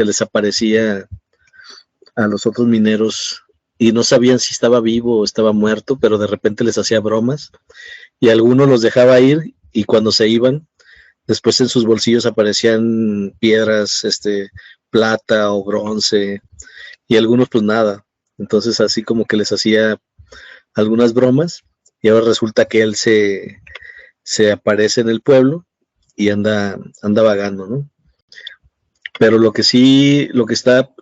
les aparecía a los otros mineros y no sabían si estaba vivo o estaba muerto, pero de repente les hacía bromas y algunos los dejaba ir y cuando se iban, después en sus bolsillos aparecían piedras, plata o bronce y algunos pues nada. Entonces así como que les hacía algunas bromas y ahora resulta que él se aparece en el pueblo y anda vagando, ¿no? Pero lo que sí, lo que está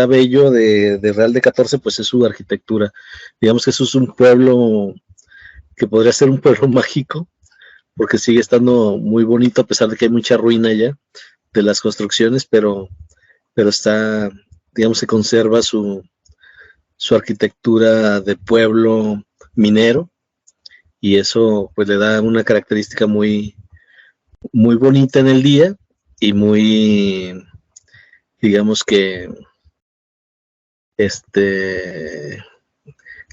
bello de Real de 14, pues es su arquitectura. Digamos que eso es un pueblo que podría ser un pueblo mágico, porque sigue estando muy bonito a pesar de que hay mucha ruina ya de las construcciones, pero está, digamos, se conserva su arquitectura de pueblo minero y eso pues le da una característica muy, muy bonita en el día y muy, digamos que,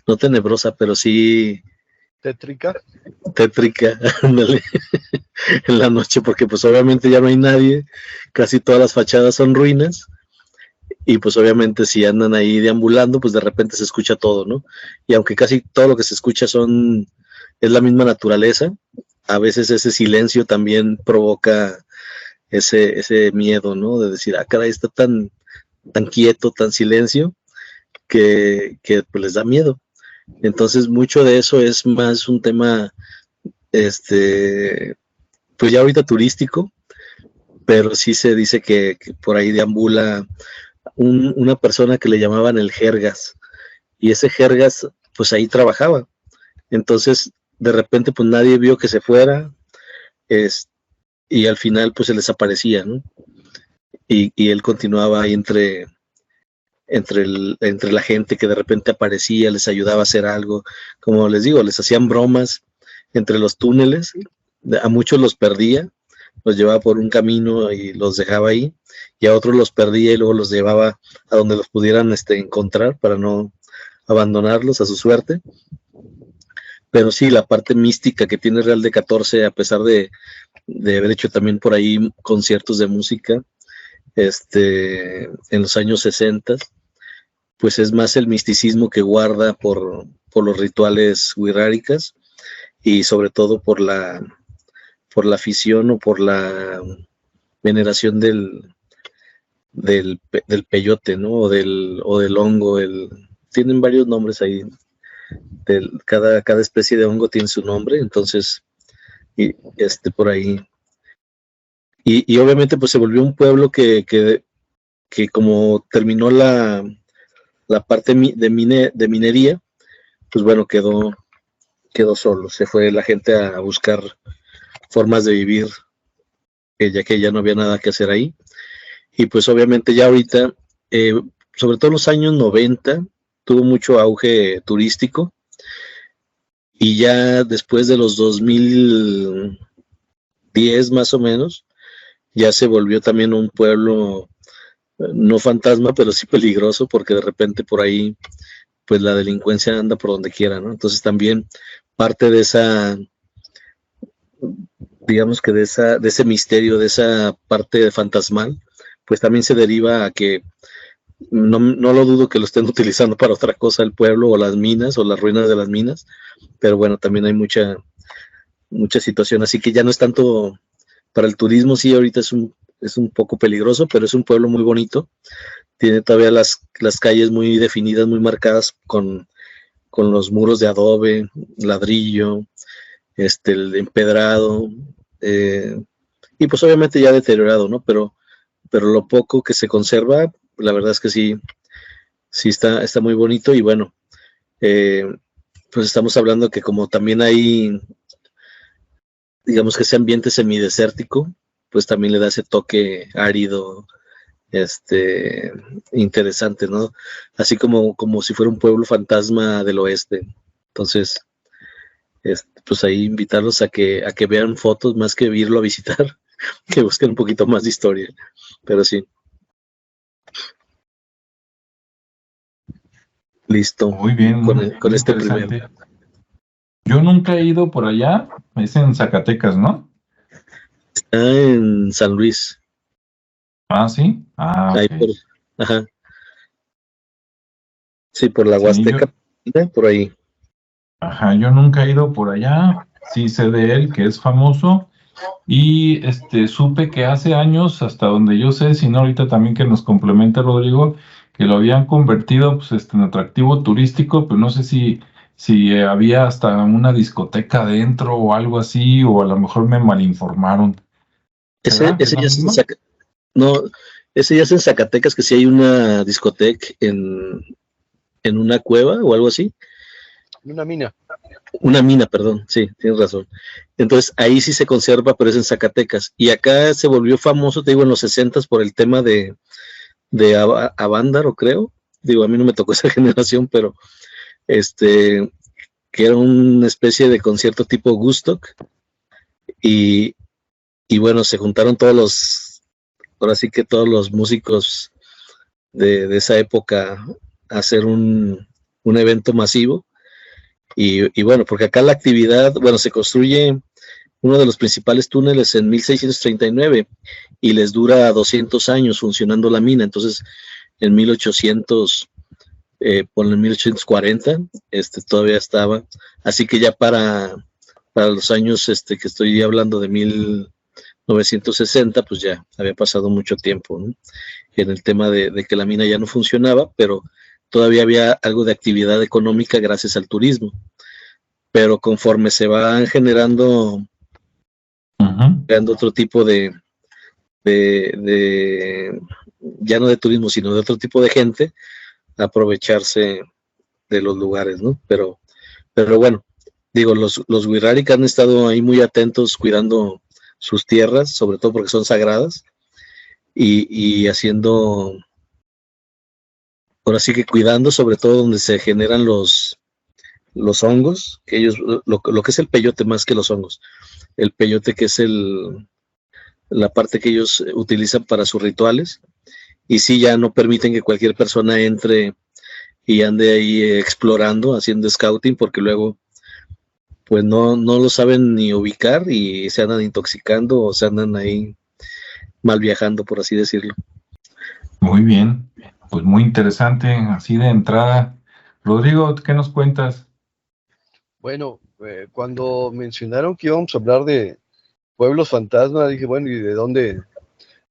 no tenebrosa, pero sí tétrica en la noche, porque pues obviamente ya no hay nadie, casi todas las fachadas son ruinas y pues obviamente si andan ahí deambulando, pues de repente se escucha todo, ¿no? Y aunque casi todo lo que se escucha es la misma naturaleza, a veces ese silencio también provoca ese miedo, ¿no? De decir, caray, está tan quieto, tan silencio, que pues les da miedo. Entonces mucho de eso es más un tema, pues ya ahorita turístico, pero sí se dice que por ahí deambula una persona que le llamaban el Jergas, y ese Jergas pues ahí trabajaba. Entonces de repente pues nadie vio que se fuera, y al final pues se les aparecía, ¿no? Y él continuaba ahí entre la gente que de repente aparecía, les ayudaba a hacer algo. Como les digo, les hacían bromas entre los túneles, a muchos los perdía, los llevaba por un camino y los dejaba ahí, y a otros los perdía y luego los llevaba a donde los pudieran encontrar para no abandonarlos a su suerte. Pero sí, la parte mística que tiene Real de 14, a pesar de haber hecho también por ahí conciertos de música en los años 60, pues es más el misticismo que guarda por los rituales wixárikas y sobre todo por la afición o por la veneración del peyote, ¿no? O del hongo. Tienen varios nombres ahí. Cada especie de hongo tiene su nombre, entonces, por ahí. Y obviamente pues se volvió un pueblo que como terminó la parte de minería, pues bueno, quedó solo. Se fue la gente a buscar formas de vivir, ya que ya no había nada que hacer ahí. Y pues obviamente ya ahorita, sobre todo en los años 90, tuvo mucho auge turístico. Y ya después de los 2010 más o menos, ya se volvió también un pueblo, no fantasma, pero sí peligroso, porque de repente por ahí pues la delincuencia anda por donde quiera, ¿no? Entonces también parte de esa, digamos que de ese misterio, de esa parte fantasmal, pues también se deriva a que no lo dudo que lo estén utilizando para otra cosa el pueblo o las minas o las ruinas de las minas, pero bueno, también hay mucha situación, así que ya no es tanto para el turismo. Sí, ahorita es un poco peligroso, pero es un pueblo muy bonito. Tiene todavía las calles muy definidas, muy marcadas con los muros de adobe, ladrillo, el empedrado, y pues obviamente ya deteriorado, ¿no? Pero lo poco que se conserva, la verdad es que sí está muy bonito. Y bueno, pues estamos hablando que como también hay, digamos que ese ambiente semidesértico, pues también le da ese toque árido, interesante, ¿no? Así como si fuera un pueblo fantasma del oeste. Entonces, pues ahí invitarlos a que vean fotos más que irlo a visitar, que busquen un poquito más de historia, pero sí. Listo. Muy bien, con este primero. Yo nunca he ido por allá, es en Zacatecas, ¿no? Está en San Luis. Ah, sí. Ah, Ahí ok. por, ajá, sí, por la Sí, yo, Huasteca, por ahí. ajá, yo nunca he ido por allá. Sí sé de él, que es famoso. Y supe que hace años, hasta donde yo sé, si no ahorita también que nos complementa Rodrigo, que lo habían convertido pues, en atractivo turístico, pero no sé si había hasta una discoteca dentro o algo así, o a lo mejor me malinformaron. Ese, ¿Será? ¿Es ese la ya es en misma? no, ese ya es en Zacatecas, que sí hay una discoteca en una cueva o algo así. Una mina. Una mina, perdón, sí, tienes razón. Entonces ahí sí se conserva, pero es en Zacatecas. Y acá se volvió famoso, te digo, en los 60 por el tema de Avándaro, creo. Digo, a mí no me tocó esa generación, pero este, que era una especie de concierto tipo Woodstock. Y, y bueno, se juntaron ahora sí que todos los músicos de esa época a hacer un evento masivo. Y bueno, porque acá la actividad, bueno, se construye uno de los principales túneles en 1639 y les dura 200 años funcionando la mina. Entonces, en 1800, por el 1840, todavía estaba. Así que ya para los años que estoy hablando de 1960, pues ya había pasado mucho tiempo, ¿no? En el tema de que la mina ya no funcionaba, pero todavía había algo de actividad económica gracias al turismo. Pero conforme se van Ujú. creando otro tipo de, ya no de turismo, sino de otro tipo de gente, aprovecharse de los lugares, ¿no? Pero bueno, digo, los Wixárika han estado ahí muy atentos cuidando sus tierras, sobre todo porque son sagradas, y haciendo, ahora sí que cuidando sobre todo donde se generan los hongos, que ellos, lo que es el peyote más que los hongos, el peyote que es la parte que ellos utilizan para sus rituales, y sí ya no permiten que cualquier persona entre y ande ahí explorando, haciendo scouting, porque luego pues no lo saben ni ubicar y se andan intoxicando o se andan ahí mal viajando, por así decirlo. Muy bien. Pues muy interesante, así de entrada. Rodrigo, ¿qué nos cuentas? Bueno, cuando mencionaron que íbamos a hablar de pueblos fantasma, dije, bueno, ¿y de dónde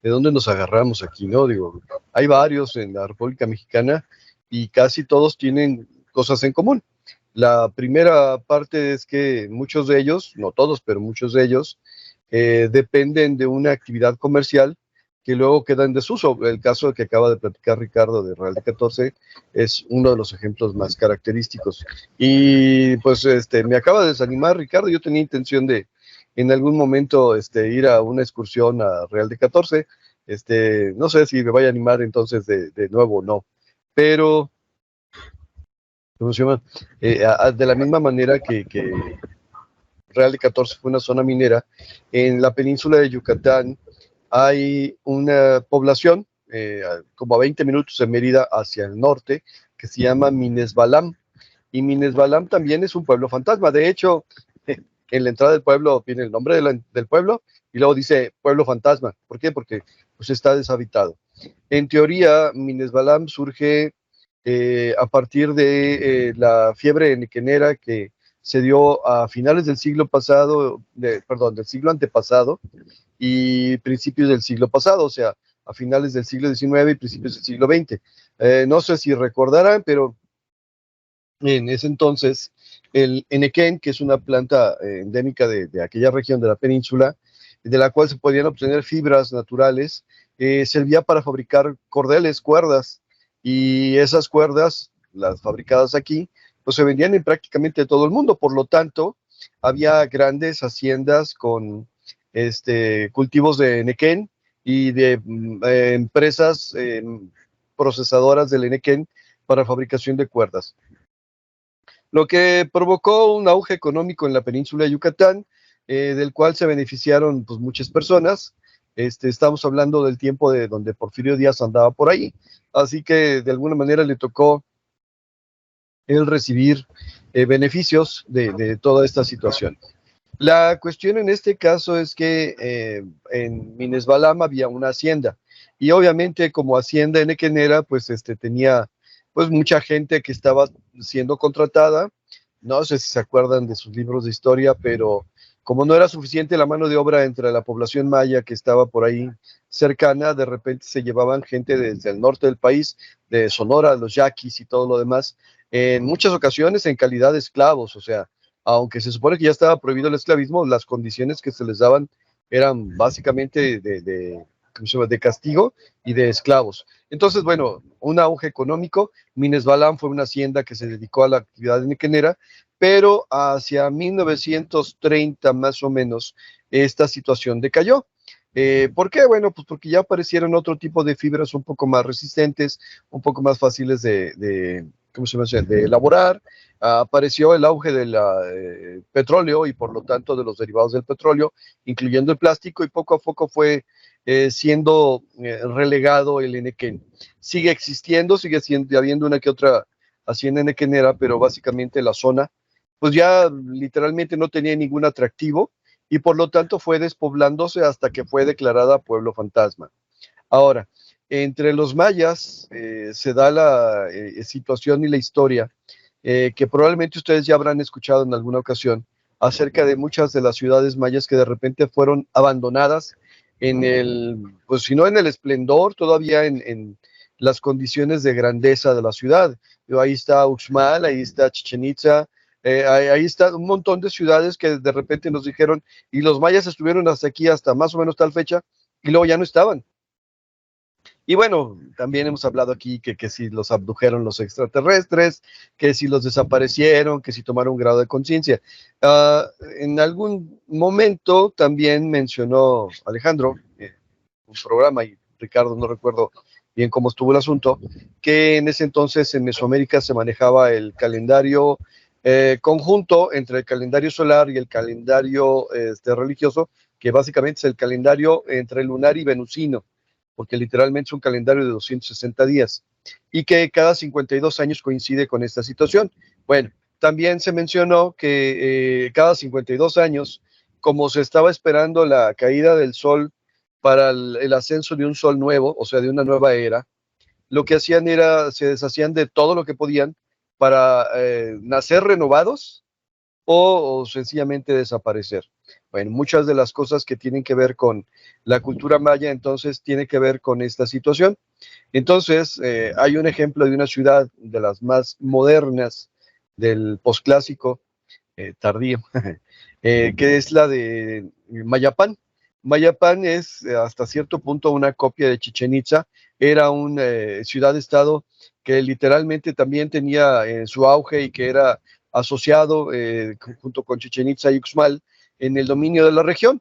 nos agarramos aquí, no? Digo, hay varios en la República Mexicana y casi todos tienen cosas en común. La primera parte es que muchos de ellos, no todos, pero muchos de ellos, dependen de una actividad comercial que luego queda en desuso. El caso que acaba de platicar Ricardo de Real de 14 es uno de los ejemplos más característicos. Y pues me acaba de desanimar Ricardo. Yo tenía intención de en algún momento ir a una excursión a Real de 14. No sé si me vaya a animar entonces de nuevo o no. Pero, ¿cómo se llama? De la misma manera que Real de 14 fue una zona minera, en la península de Yucatán hay una población, como a 20 minutos de Mérida hacia el norte, que se llama Minesbalam. Y Minesbalam también es un pueblo fantasma. De hecho, en la entrada del pueblo viene el nombre del pueblo y luego dice pueblo fantasma. ¿Por qué? Porque pues, está deshabitado. En teoría, Minesbalam surge a partir de la fiebre nequenera que se dio a finales del siglo pasado, perdón, del siglo antepasado y principios del siglo pasado, o sea, a finales del siglo XIX y principios del siglo XX. No sé si recordarán, pero en ese entonces el enequén, que es una planta endémica de aquella región de la península, de la cual se podían obtener fibras naturales, servía para fabricar cordeles, cuerdas, y esas cuerdas, las fabricadas aquí, pues se vendían en prácticamente todo el mundo. Por lo tanto, había grandes haciendas con cultivos de enequén y de empresas procesadoras del enequén para fabricación de cuerdas, lo que provocó un auge económico en la península de Yucatán, del cual se beneficiaron pues, muchas personas. Estamos hablando del tiempo de donde Porfirio Díaz andaba por ahí, así que de alguna manera le tocó el recibir beneficios de toda esta situación. La cuestión en este caso es que en Minesbalam había una hacienda y obviamente como hacienda enequenera, pues tenía pues mucha gente que estaba siendo contratada. No sé si se acuerdan de sus libros de historia, pero como no era suficiente la mano de obra entre la población maya que estaba por ahí cercana, de repente se llevaban gente desde el norte del país, de Sonora, los yaquis y todo lo demás, en muchas ocasiones en calidad de esclavos. O sea, aunque se supone que ya estaba prohibido el esclavismo, las condiciones que se les daban eran básicamente ¿cómo se llama?, de castigo y de esclavos. Entonces, bueno, un auge económico. Minezbalam fue una hacienda que se dedicó a la actividad nequenera, pero hacia 1930 más o menos esta situación decayó. ¿Por qué? Bueno, pues porque ya aparecieron otro tipo de fibras un poco más resistentes, un poco más fáciles ¿cómo se llama?, de elaborar. Apareció el auge del petróleo y por lo tanto de los derivados del petróleo, incluyendo el plástico, y poco a poco fue siendo relegado el enequén. Sigue existiendo, habiendo una que otra hacienda enequenera, pero básicamente la zona pues ya literalmente no tenía ningún atractivo y por lo tanto fue despoblándose hasta que fue declarada pueblo fantasma. Ahora, entre los mayas se da la situación y la historia que probablemente ustedes ya habrán escuchado en alguna ocasión acerca de muchas de las ciudades mayas que de repente fueron abandonadas pues si no en el esplendor, todavía en las condiciones de grandeza de la ciudad. Ahí está Uxmal, ahí está Chichen Itza, ahí está un montón de ciudades que de repente nos dijeron, y los mayas estuvieron hasta aquí, hasta más o menos tal fecha, y luego ya no estaban. Y bueno, también hemos hablado aquí que si los abdujeron los extraterrestres, que si los desaparecieron, que si tomaron un grado de conciencia. En algún momento también mencionó Alejandro, un programa, y Ricardo, no recuerdo bien cómo estuvo el asunto, que en ese entonces en Mesoamérica se manejaba el calendario conjunto entre el calendario solar y el calendario religioso, que básicamente es el calendario entre lunar y venusino, porque literalmente es un calendario de 260 días, y que cada 52 años coincide con esta situación. Bueno, también se mencionó que cada 52 años, como se estaba esperando la caída del sol para el ascenso de un sol nuevo, o sea, de una nueva era, lo que hacían era, se deshacían de todo lo que podían para nacer renovados o sencillamente desaparecer. Bueno, muchas de las cosas que tienen que ver con la cultura maya, entonces, tiene que ver con esta situación. Entonces, hay un ejemplo de una ciudad de las más modernas del posclásico tardío, que es la de Mayapán. Mayapán es hasta cierto punto una copia de Chichen Itza. Era una ciudad-estado que literalmente también tenía su auge y que era asociado junto con Chichen Itza y Uxmal en el dominio de la región.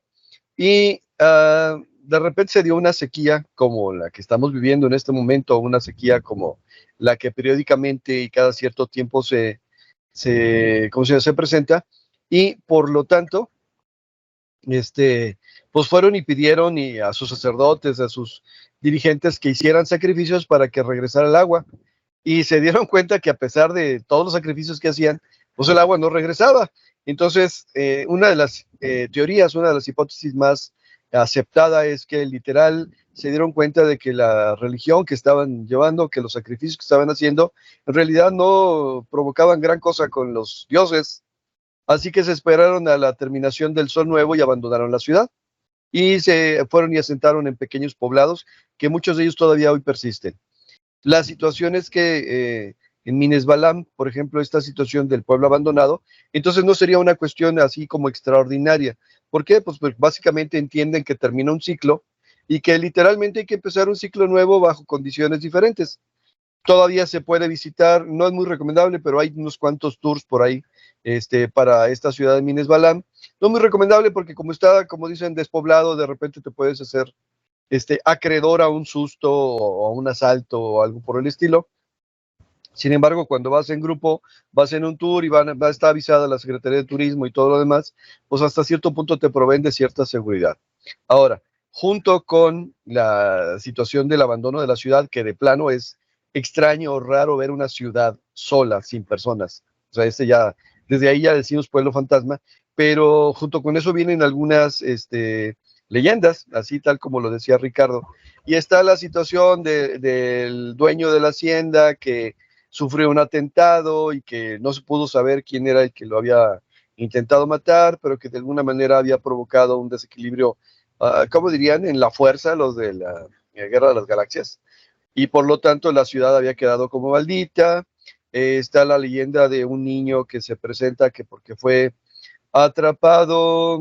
Y de repente se dio una sequía como la que estamos viviendo en este momento, una sequía como la que periódicamente y cada cierto tiempo se presenta, y por lo tanto, pues fueron y pidieron y a sus sacerdotes, a sus dirigentes, que hicieran sacrificios para que regresara el agua, y se dieron cuenta que a pesar de todos los sacrificios que hacían, pues el agua no regresaba. Entonces, una de las teorías, una de las hipótesis más aceptada es que literal se dieron cuenta de que la religión que estaban llevando, que los sacrificios que estaban haciendo, en realidad no provocaban gran cosa con los dioses, así que se esperaron a la terminación del sol nuevo y abandonaron la ciudad, y se fueron y asentaron en pequeños poblados, que muchos de ellos todavía hoy persisten. La situación es que en Minezbalam, por ejemplo, esta situación del pueblo abandonado, entonces no sería una cuestión así como extraordinaria. ¿Por qué? Pues básicamente entienden que termina un ciclo y que literalmente hay que empezar un ciclo nuevo bajo condiciones diferentes. Todavía se puede visitar, no es muy recomendable, pero hay unos cuantos tours por ahí para esta ciudad de Minezbalam. No es muy recomendable porque como está, como dicen, despoblado, de repente te puedes hacer acreedor a un susto o a un asalto o algo por el estilo. Sin embargo, cuando vas en grupo, vas en un tour y va a estar avisada la Secretaría de Turismo y todo lo demás, pues hasta cierto punto te proveen de cierta seguridad. Ahora, junto con la situación del abandono de la ciudad, que de plano es extraño o raro ver una ciudad sola, sin personas. O sea, desde ahí ya decimos pueblo fantasma, pero junto con eso vienen algunas leyendas, así tal como lo decía Ricardo. Y está la situación del dueño de la hacienda que sufrió un atentado y que no se pudo saber quién era el que lo había intentado matar, pero que de alguna manera había provocado un desequilibrio, ¿cómo dirían? En la fuerza, los de la Guerra de las Galaxias. Y por lo tanto la ciudad había quedado como maldita. Está la leyenda de un niño que se presenta que porque fue atrapado,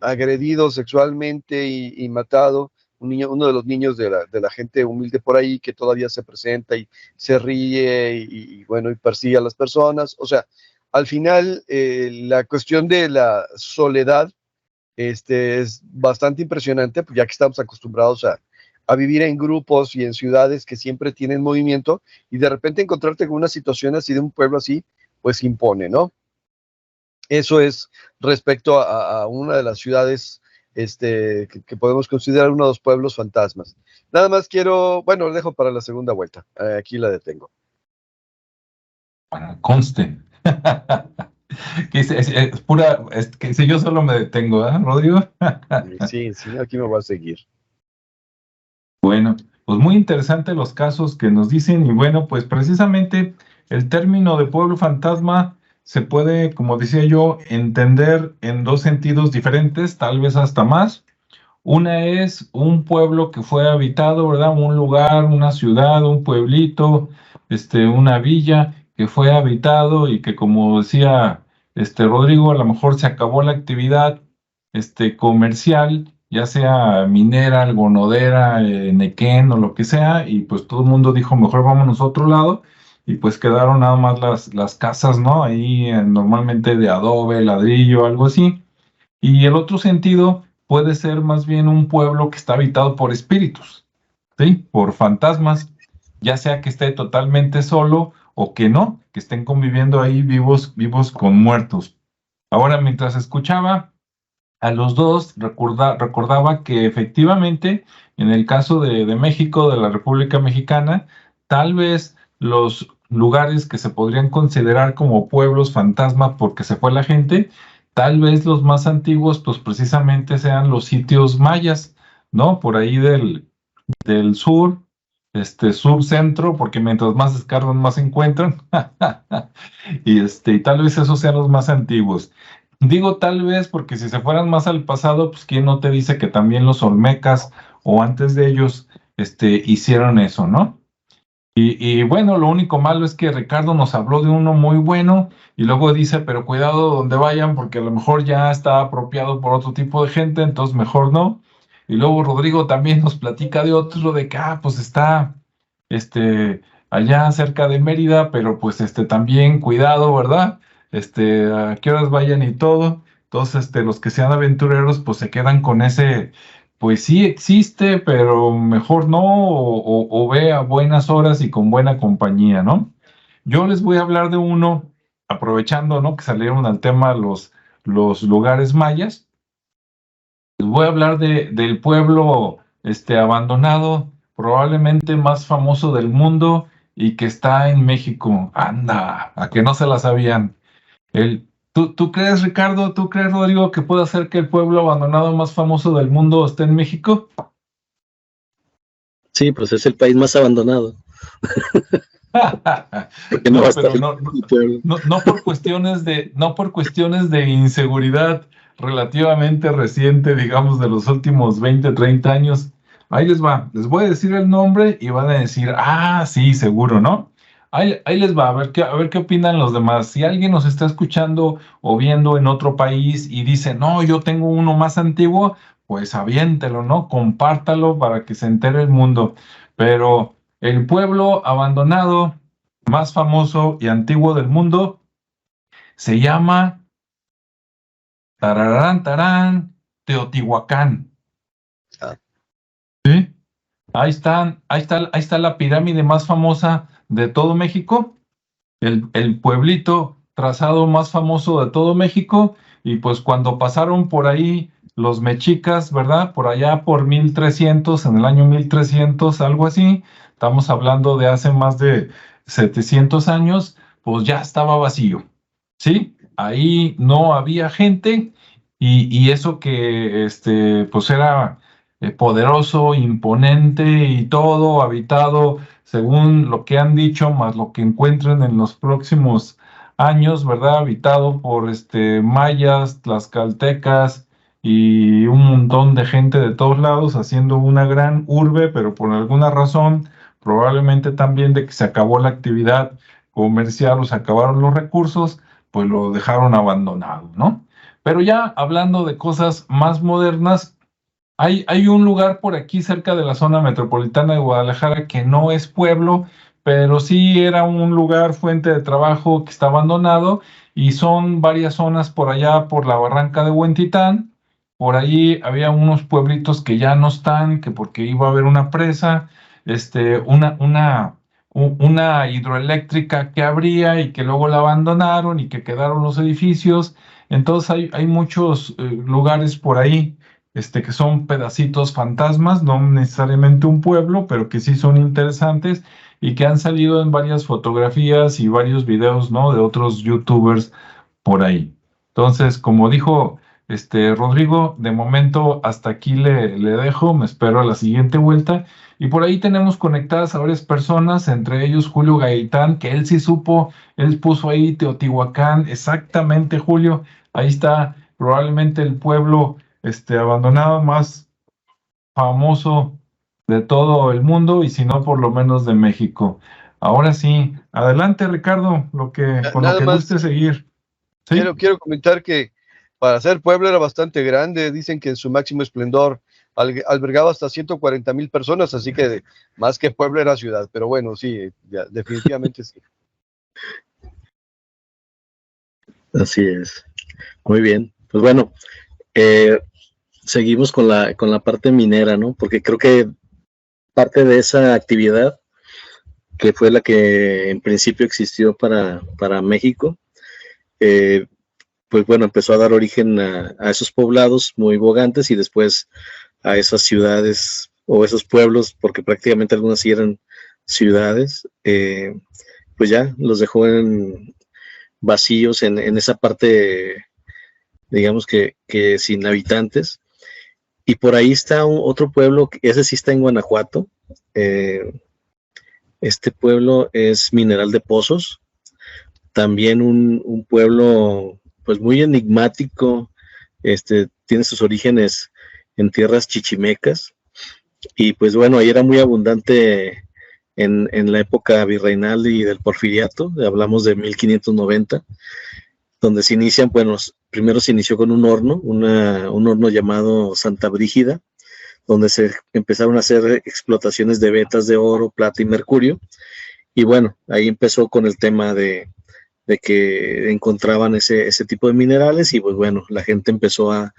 agredido sexualmente y matado, uno de los niños de la gente humilde por ahí que todavía se presenta y se ríe bueno, y persigue a las personas. O sea, al final la cuestión de la soledad es bastante impresionante, pues ya que estamos acostumbrados a vivir en grupos y en ciudades que siempre tienen movimiento, y de repente encontrarte con una situación así de un pueblo así, pues impone, ¿no? Eso es respecto a una de las ciudades que podemos considerar uno de los pueblos fantasmas. Nada más bueno, lo dejo para la segunda vuelta. Aquí la detengo. Para conste. Que es pura, que si yo solo me detengo, ¿eh, Rodrigo? Sí, aquí me voy a seguir. Bueno, pues muy interesante los casos que nos dicen, y bueno, pues precisamente el término de pueblo fantasma se puede, como decía yo, entender en dos sentidos diferentes, tal vez hasta más. Una es un pueblo que fue habitado, ¿verdad? Un lugar, una ciudad, un pueblito, una villa que fue habitado y que, como decía Rodrigo, a lo mejor se acabó la actividad comercial, ya sea minera, algodonera, nequén o lo que sea, y pues todo el mundo dijo, mejor vámonos a otro lado, y pues quedaron nada más las casas, ¿no? Ahí normalmente de adobe, ladrillo, algo así. Y el otro sentido puede ser más bien un pueblo que está habitado por espíritus, ¿sí? Por fantasmas, ya sea que esté totalmente solo o que no, que estén conviviendo ahí vivos con muertos. Ahora, mientras escuchaba a los dos, recordaba que efectivamente, en el caso de México, de la República Mexicana, tal vez los lugares que se podrían considerar como pueblos fantasma porque se fue la gente, tal vez los más antiguos, pues precisamente sean los sitios mayas, ¿no? Por ahí del sur, sur centro, porque mientras más escarban, más se encuentran. Y tal vez esos sean los más antiguos. Digo tal vez porque si se fueran más al pasado, pues quién no te dice que también los olmecas o antes de ellos hicieron eso, ¿no? Y bueno, lo único malo es que Ricardo nos habló de uno muy bueno y luego dice, pero cuidado donde vayan porque a lo mejor ya está apropiado por otro tipo de gente, entonces mejor no. Y luego Rodrigo también nos platica de otro de que, pues está allá cerca de Mérida, pero pues también cuidado, ¿verdad? A qué horas vayan y todo. Entonces, los que sean aventureros, pues se quedan con ese pues sí existe, pero mejor no, o ve a buenas horas y con buena compañía, ¿no? Yo les voy a hablar de uno, aprovechando, ¿no? Que salieron al tema los lugares mayas. Les voy a hablar del pueblo abandonado, probablemente más famoso del mundo y que está en México. Anda, a que no se la sabían. ¿Tú crees, Ricardo, tú crees, Rodrigo, que puede ser que el pueblo abandonado más famoso del mundo esté en México? Sí, pues es el país más abandonado. Porque no, pero no por cuestiones de inseguridad relativamente reciente, digamos, de los últimos 20, 30 años. Ahí les va, les voy a decir el nombre y van a decir, sí, seguro, ¿no? Ahí les va, a ver qué opinan los demás. Si alguien nos está escuchando o viendo en otro país y dice, no, yo tengo uno más antiguo, pues aviéntelo, ¿no? Compártalo para que se entere el mundo. Pero el pueblo abandonado más famoso y antiguo del mundo se llama Teotihuacán. ¿Sí? Ahí está la pirámide más famosa de todo México, el pueblito trazado más famoso de todo México, y pues cuando pasaron por ahí los mexicas, ¿verdad? Por allá por 1300, en el año 1300, algo así, estamos hablando de hace más de 700 años, pues ya estaba vacío, ¿sí? Ahí no había gente y eso que pues era poderoso, imponente y todo habitado según lo que han dicho, más lo que encuentren en los próximos años, ¿verdad? Habitado por mayas, tlaxcaltecas y un montón de gente de todos lados, haciendo una gran urbe, pero por alguna razón, probablemente también de que se acabó la actividad comercial o se acabaron los recursos, pues lo dejaron abandonado, ¿no? Pero ya hablando de cosas más modernas, hay un lugar por aquí cerca de la zona metropolitana de Guadalajara que no es pueblo, pero sí era un lugar fuente de trabajo que está abandonado y son varias zonas por allá por la barranca de Huentitán. Por ahí había unos pueblitos que ya no están, que porque iba a haber una presa, una hidroeléctrica que habría y que luego la abandonaron y que quedaron los edificios. Entonces hay muchos lugares por ahí que son pedacitos fantasmas, no necesariamente un pueblo, pero que sí son interesantes y que han salido en varias fotografías y varios videos, ¿no? De otros youtubers por ahí. Entonces, como dijo Rodrigo, de momento hasta aquí le dejo, me espero a la siguiente vuelta. Y por ahí tenemos conectadas a varias personas, entre ellos Julio Gaitán, que él sí supo, él puso ahí Teotihuacán, exactamente Julio, ahí está probablemente el pueblo abandonado más famoso de todo el mundo y si no por lo menos de México. Ahora sí, adelante Ricardo, con lo Nada que más guste seguir. ¿Sí? quiero comentar que para ser pueblo era bastante grande. Dicen que en su máximo esplendor albergaba hasta 140,000 personas, así que más que pueblo era ciudad. Pero bueno, sí, ya, definitivamente sí. Así es. Muy bien. Pues bueno, seguimos con la parte minera, ¿no? Porque creo que parte de esa actividad, que fue la que en principio existió para México, pues bueno, empezó a dar origen a esos poblados muy bogantes y después a esas ciudades o esos pueblos, porque prácticamente algunas sí eran ciudades, pues ya los dejó en vacíos en esa parte, digamos que sin habitantes. Y por ahí está otro pueblo, ese sí está en Guanajuato. Este pueblo es Mineral de Pozos, también un pueblo pues muy enigmático, tiene sus orígenes en tierras chichimecas y pues bueno, ahí era muy abundante en la época virreinal y del porfiriato, hablamos de 1590, donde se inician, bueno, primero se inició con un horno llamado Santa Brígida, donde se empezaron a hacer explotaciones de vetas de oro, plata y mercurio, y bueno, ahí empezó con el tema de que encontraban ese tipo de minerales y pues bueno, la gente empezó a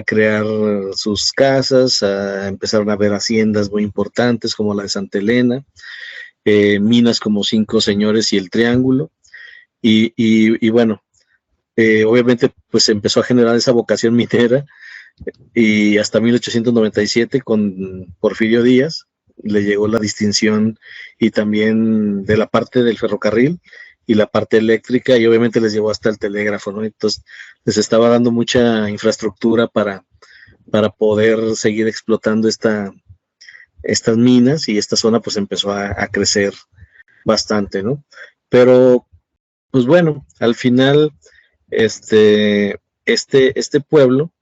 crear sus casas, empezaron a ver haciendas muy importantes como la de Santa Elena, minas como Cinco Señores y el Triángulo, y bueno, obviamente pues se empezó a generar esa vocación minera y hasta 1897 con Porfirio Díaz le llegó la distinción y también de la parte del ferrocarril y la parte eléctrica y obviamente les llevó hasta el telégrafo, ¿no? Entonces les estaba dando mucha infraestructura para poder seguir explotando estas minas y esta zona pues empezó a crecer bastante, ¿no? Pero pues bueno, al final este pueblo,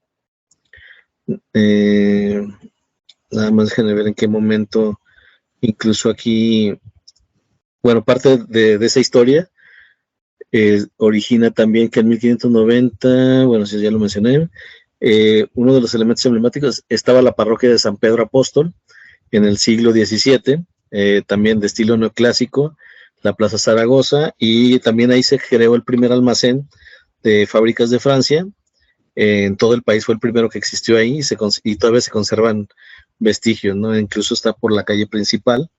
nada más déjenme ver en qué momento, incluso aquí, bueno, parte de esa historia origina también que en 1590, bueno, si ya lo mencioné, uno de los elementos emblemáticos estaba la parroquia de San Pedro Apóstol en el siglo XVII, también de estilo neoclásico, la Plaza Zaragoza, y también ahí se creó el primer almacén de fábricas de Francia. En todo el país fue el primero que existió ahí y todavía se conservan vestigios, ¿no? Incluso está por la calle principal.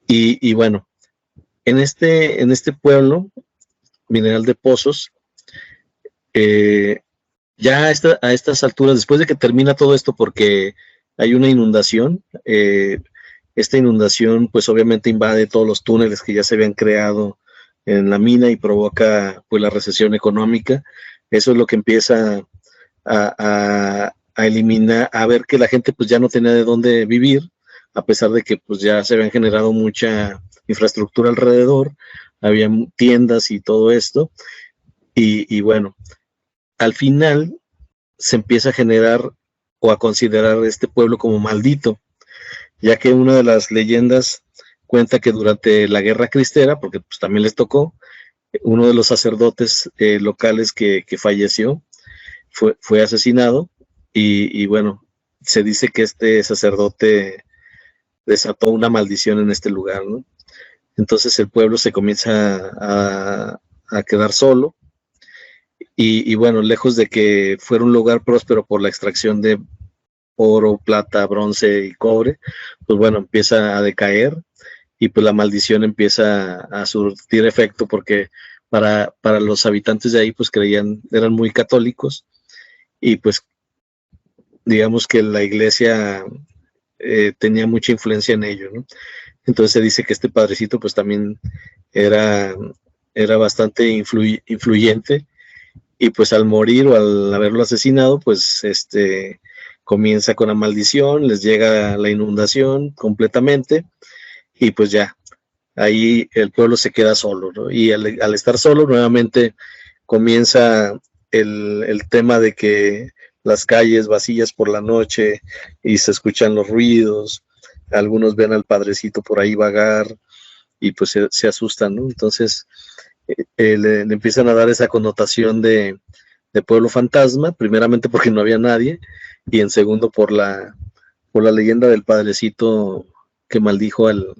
Y bueno, en este pueblo, Mineral de Pozos, ya a estas alturas, después de que termina todo esto, porque hay una inundación, esta inundación pues obviamente invade todos los túneles que ya se habían creado en la mina y provoca pues la recesión económica. Eso es lo que empieza a eliminar, a ver que la gente pues ya no tenía de dónde vivir, a pesar de que pues ya se habían generado mucha infraestructura alrededor, había tiendas y todo esto, y bueno, al final se empieza a generar o a considerar este pueblo como maldito, ya que una de las leyendas cuenta que durante la Guerra Cristera, porque pues también les tocó, uno de los sacerdotes locales que falleció fue asesinado, y bueno, se dice que este sacerdote desató una maldición en este lugar, ¿no? Entonces el pueblo se comienza a quedar solo, y bueno, lejos de que fuera un lugar próspero por la extracción de oro, plata, bronce y cobre, pues bueno, empieza a decaer, y pues la maldición empieza a surtir efecto, porque para los habitantes de ahí pues eran muy católicos, y pues digamos que la iglesia tenía mucha influencia en ello, ¿no? Entonces se dice que este padrecito pues también era bastante influyente, y pues al morir o al haberlo asesinado, pues comienza con la maldición, les llega la inundación completamente, y pues ya, ahí el pueblo se queda solo, ¿no? Y al estar solo, nuevamente comienza el tema de que las calles vacías por la noche, y se escuchan los ruidos, algunos ven al padrecito por ahí vagar, y pues se asustan, ¿no? Entonces le empiezan a dar esa connotación de pueblo fantasma, primeramente porque no había nadie, y en segundo por la leyenda del padrecito que maldijo al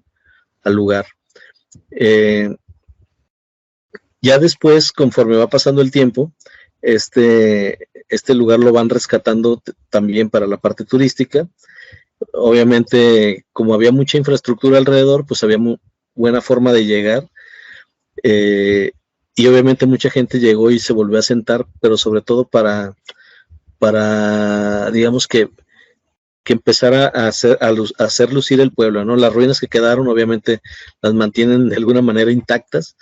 lugar. Ya después, conforme va pasando el tiempo, este lugar lo van rescatando también para la parte turística. Obviamente, como había mucha infraestructura alrededor, pues había buena forma de llegar, y obviamente mucha gente llegó y se volvió a sentar, pero sobre todo para digamos que empezara a hacer lucir el pueblo, ¿no? Las ruinas que quedaron obviamente las mantienen de alguna manera intactas,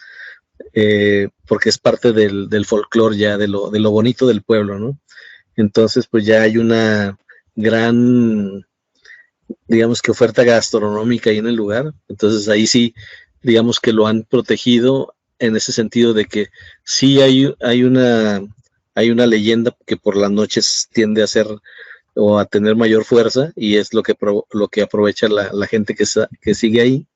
porque es parte del folclore ya, de lo bonito del pueblo, ¿no? Entonces pues ya hay una gran, digamos que oferta gastronómica ahí en el lugar. Entonces ahí sí, digamos que lo han protegido en ese sentido de que sí hay una leyenda que por las noches tiende a ser o a tener mayor fuerza, y es lo que aprovecha la gente que sigue ahí.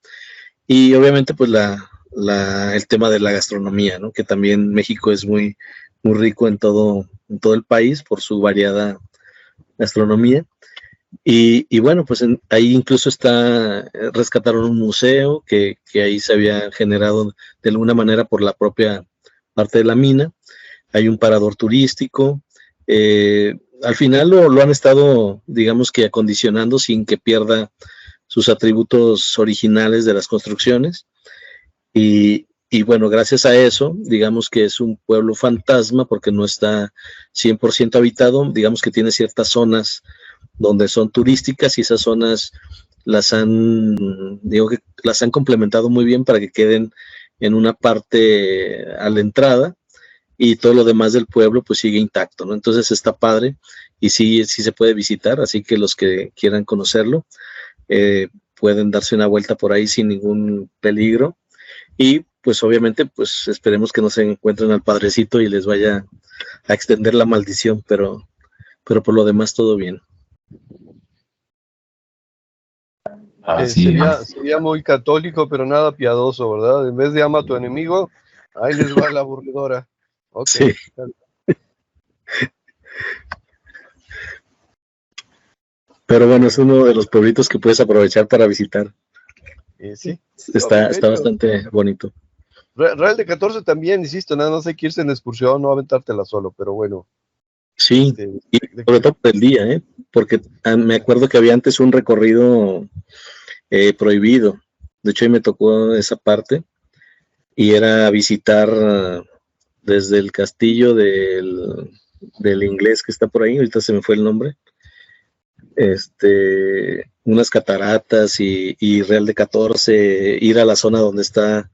Y obviamente pues el tema de la gastronomía, ¿no? Que también México es muy, muy rico en todo el país por su variada gastronomía. Y bueno, pues ahí incluso rescataron un museo que ahí se había generado de alguna manera por la propia parte de la mina. Hay un parador turístico. Al final lo han estado, digamos que acondicionando sin que pierda sus atributos originales de las construcciones. Y bueno, gracias a eso, digamos que es un pueblo fantasma porque no está 100% habitado. Digamos que tiene ciertas zonas donde son turísticas, y esas zonas las han complementado muy bien para que queden en una parte a la entrada, y todo lo demás del pueblo pues sigue intacto, ¿no? Entonces está padre, y sí se puede visitar, así que los que quieran conocerlo pueden darse una vuelta por ahí sin ningún peligro, y pues obviamente pues esperemos que no se encuentren al padrecito y les vaya a extender la maldición, pero por lo demás todo bien. Sería muy católico, pero nada piadoso, ¿verdad? En vez de ama a tu enemigo, ahí les va la aburridora. Okay. Sí. Pero bueno, es uno de los pueblitos que puedes aprovechar para visitar. Sí. Está bastante bonito. Real de 14 también, insisto, nada más hay que irse en excursión, no aventártela solo, pero bueno. Sí, y sobre todo por el día, porque me acuerdo que había antes un recorrido prohibido. De hecho, ahí me tocó esa parte, y era visitar desde el castillo del inglés que está por ahí, ahorita se me fue el nombre, unas cataratas y Real de 14, ir a la zona donde está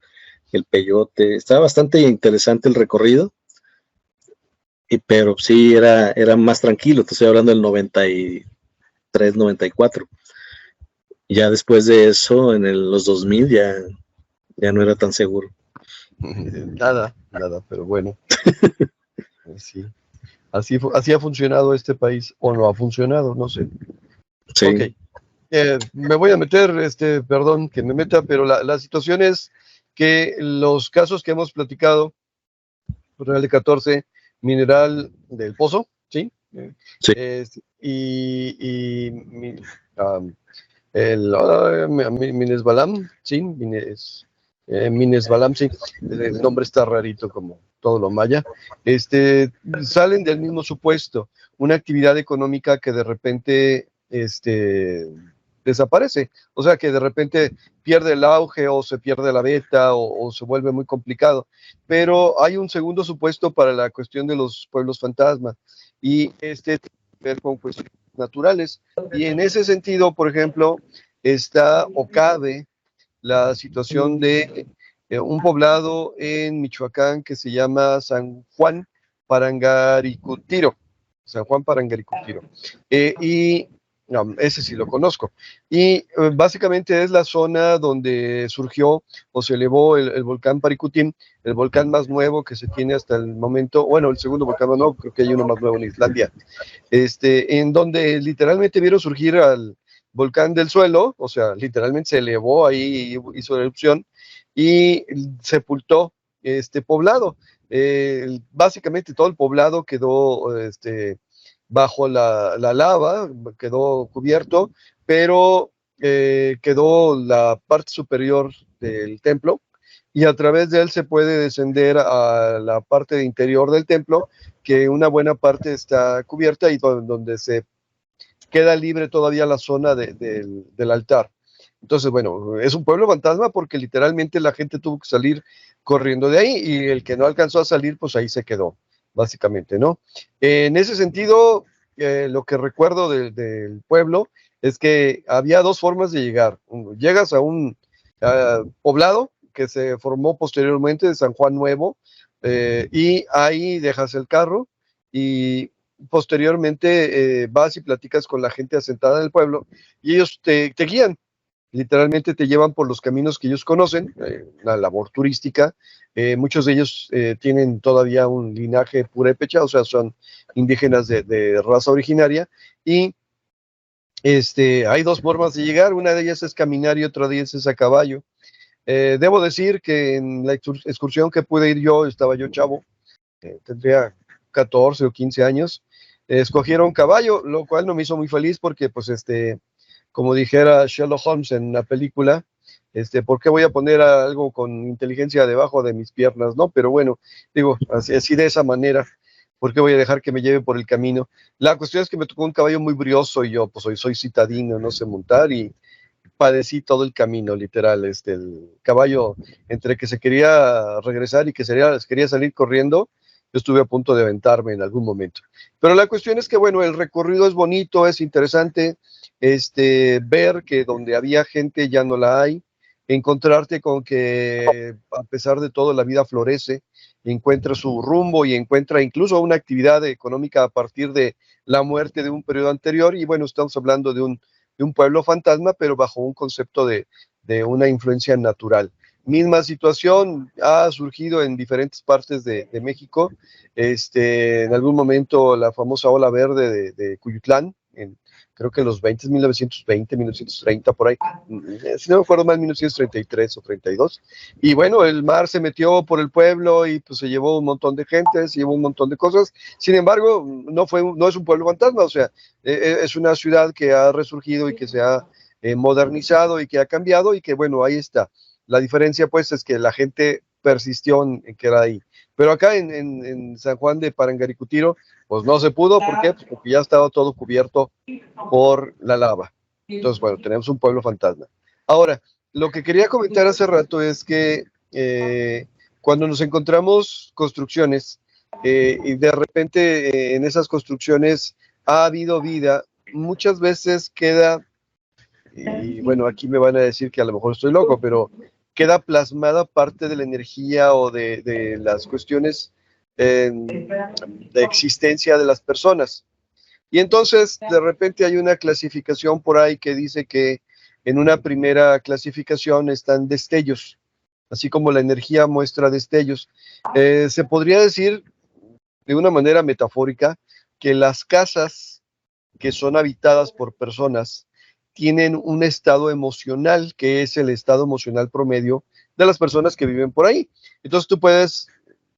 el peyote. Está bastante interesante el recorrido, pero sí era más tranquilo, te estoy hablando del 93, 94. Ya después de eso, los 2000 ya no era tan seguro. Nada, pero bueno, sí. Así ha funcionado este país, o no ha funcionado, no sé. Sí. Ok, me voy a meter, perdón que me meta, pero la situación es que los casos que hemos platicado, Real de 14, Mineral del Pozo, ¿sí? Sí. Minesbalam, sí, Minesbalam, sí, el nombre está rarito como todo lo maya, salen del mismo supuesto, una actividad económica que de repente desaparece, o sea que de repente pierde el auge o se pierde la beta o se vuelve muy complicado, pero hay un segundo supuesto para la cuestión de los pueblos fantasma y tiene que ver con cuestiones naturales y en ese sentido, por ejemplo, está o cabe la situación de un poblado en Michoacán que se llama San Juan Parangaricutiro. San Juan Parangaricutiro. Y no, ese sí lo conozco. Y básicamente es la zona donde surgió o se elevó el volcán Paricutín, el volcán más nuevo que se tiene hasta el momento, bueno, el segundo volcán más nuevo, creo que hay uno más nuevo en Islandia, en donde literalmente vieron surgir al volcán del suelo, o sea, literalmente se elevó ahí, hizo erupción y sepultó este poblado. Básicamente todo el poblado quedó bajo la lava, quedó cubierto, pero quedó la parte superior del templo y a través de él se puede descender a la parte interior del templo, que una buena parte está cubierta y donde se queda libre todavía la zona del altar. Entonces, bueno, es un pueblo fantasma porque literalmente la gente tuvo que salir corriendo de ahí y el que no alcanzó a salir, pues ahí se quedó, básicamente, ¿no? En ese sentido, lo que recuerdo del pueblo es que había dos formas de llegar. Llegas a un poblado que se formó posteriormente de San Juan Nuevo y ahí dejas el carro y posteriormente vas y platicas con la gente asentada en el pueblo y ellos te guían, literalmente te llevan por los caminos que ellos conocen, la labor turística. Muchos de ellos tienen todavía un linaje purépecha, o sea, son indígenas de raza originaria y hay dos formas de llegar, una de ellas es caminar y otra de ellas es a caballo. Debo decir que en la excursión que pude ir yo, estaba yo chavo, tendría 14 o 15 años, escogieron caballo, lo cual no me hizo muy feliz porque, pues, como dijera Sherlock Holmes en la película, ¿por qué voy a poner algo con inteligencia debajo de mis piernas, no? Pero bueno, digo, así de esa manera, ¿por qué voy a dejar que me lleve por el camino? La cuestión es que me tocó un caballo muy brioso y yo, pues, soy citadino, no sé montar y padecí todo el camino, literal, el caballo entre que se quería regresar y que quería salir corriendo, yo estuve a punto de aventarme en algún momento. Pero la cuestión es que, bueno, el recorrido es bonito, es interesante, ver que donde había gente ya no la hay, encontrarte con que a pesar de todo la vida florece, encuentra su rumbo y encuentra incluso una actividad económica a partir de la muerte de un periodo anterior y bueno, estamos hablando de un pueblo fantasma, pero bajo un concepto de una influencia natural. Misma situación ha surgido en diferentes partes de México. En algún momento la famosa ola verde de Cuyutlán, creo que en los 20, 1920, 1930, por ahí, si no me acuerdo mal, 1933 o 32. Y bueno, el mar se metió por el pueblo y pues se llevó un montón de gente, se llevó un montón de cosas. Sin embargo, no es un pueblo fantasma, o sea, es una ciudad que ha resurgido y que se ha modernizado y que ha cambiado y que bueno, ahí está. La diferencia pues es que la gente persistió en que era ahí. Pero acá en San Juan de Parangaricutiro, pues no se pudo, ¿por qué? Pues porque ya estaba todo cubierto por la lava. Entonces, bueno, tenemos un pueblo fantasma. Ahora, lo que quería comentar hace rato es que cuando nos encontramos construcciones y de repente en esas construcciones ha habido vida, muchas veces queda, y bueno, aquí me van a decir que a lo mejor estoy loco, pero queda plasmada parte de la energía o de las cuestiones de existencia de las personas. Y entonces, de repente hay una clasificación por ahí que dice que en una primera clasificación están destellos, así como la energía muestra destellos. Se podría decir, de una manera metafórica, que las casas que son habitadas por personas tienen un estado emocional, que es el estado emocional promedio de las personas que viven por ahí. Entonces tú puedes,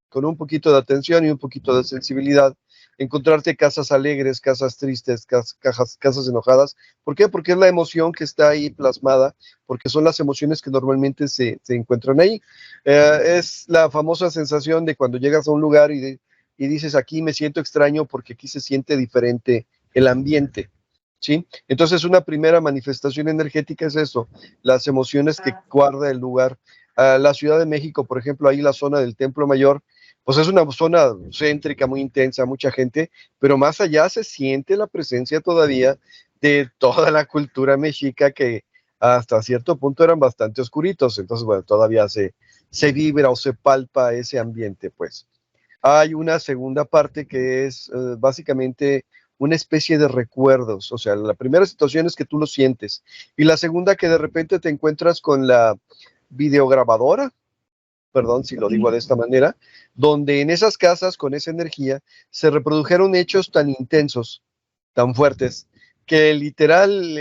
con un poquito de atención y un poquito de sensibilidad, encontrarte casas alegres, casas tristes, casas enojadas. ¿Por qué? Porque es la emoción que está ahí plasmada, porque son las emociones que normalmente se encuentran ahí. Es la famosa sensación de cuando llegas a un lugar y dices, aquí me siento extraño porque aquí se siente diferente el ambiente. ¿Sí? Entonces una primera manifestación energética es eso, las emociones que guarda el lugar. La Ciudad de México, por ejemplo, ahí la zona del Templo Mayor, pues es una zona céntrica, muy intensa, mucha gente, pero más allá se siente la presencia todavía de toda la cultura mexica que hasta cierto punto eran bastante oscuritos, entonces bueno, todavía se vibra o se palpa ese ambiente, pues. Hay una segunda parte que es básicamente una especie de recuerdos, o sea, la primera situación es que tú lo sientes, y la segunda que de repente te encuentras con la videograbadora, perdón si lo digo de esta manera, donde en esas casas con esa energía se reprodujeron hechos tan intensos, tan fuertes, que literal